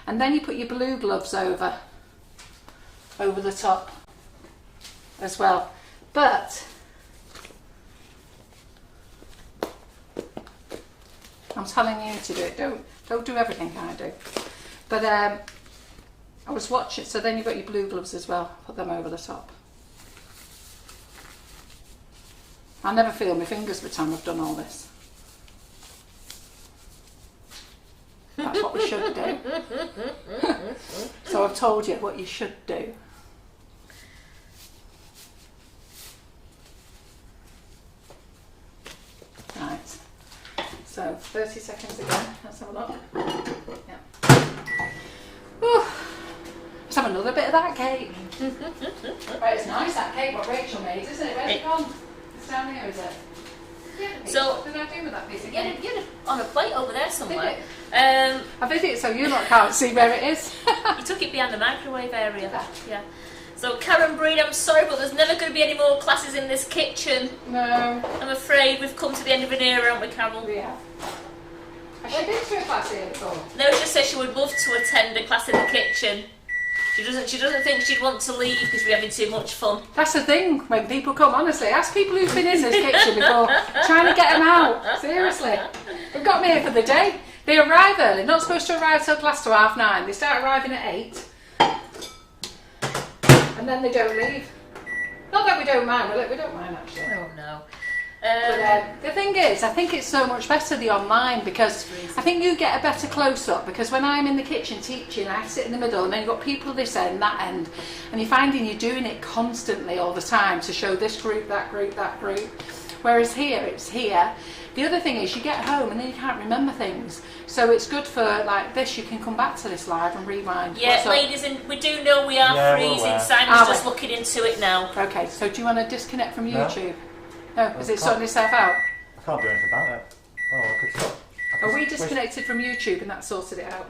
And then you put your blue gloves over the top as well. But I'm telling you to do it. Don't do everything I do. But I was watching, so then you've got your blue gloves as well. Put them over the top. I never feel my fingers by the time I've done all this. That's what we should do. So I've told you what you should do. Right. So 30 seconds again. Let's have a look. Yeah. Whew. Let's have another bit of that cake. Right, it's nice that cake what Rachel made, isn't it? Where's it gone? It's down here, is it? Yeah, So, what did I do with that piece of Get cake? it on a plate over there somewhere. Did I did it so you lot can't see where it is. You took it behind the microwave area. Yeah. Yeah. So Karen Breen, I'm sorry, but there's never going to be any more classes in this kitchen. No. I'm afraid we've come to the end of an era, haven't we, Carol? Yeah. Has she been to a class here before? No, she just says she would love to attend a class in the kitchen. She doesn't think she'd want to leave because we're having too much fun. That's the thing, when people come, honestly, ask people who've been in this kitchen before, trying to get them out, seriously. They've got me here for the day. They arrive early, not supposed to arrive till class to 9:30, they start arriving at 8, and then they don't leave. Not that we don't mind, we don't mind actually. Oh no. But the thing is, I think it's so much better the online because I think you get a better close-up because when I'm in the kitchen teaching, I sit in the middle and then you've got people this end, that end, and you're finding you're doing it constantly all the time to show this group, that group, that group. Whereas here, it's here. The other thing is you get home and then you can't remember things. So it's good for like this, you can come back to this live and rewind. Yeah, ladies, and we do know we are freezing. Simon's just looking into it now. Okay, so do you want to disconnect from YouTube? No, is it can't. sorting itself out? I can't do anything about it. Oh, I could stop. Are we disconnected from YouTube and that sorted it out?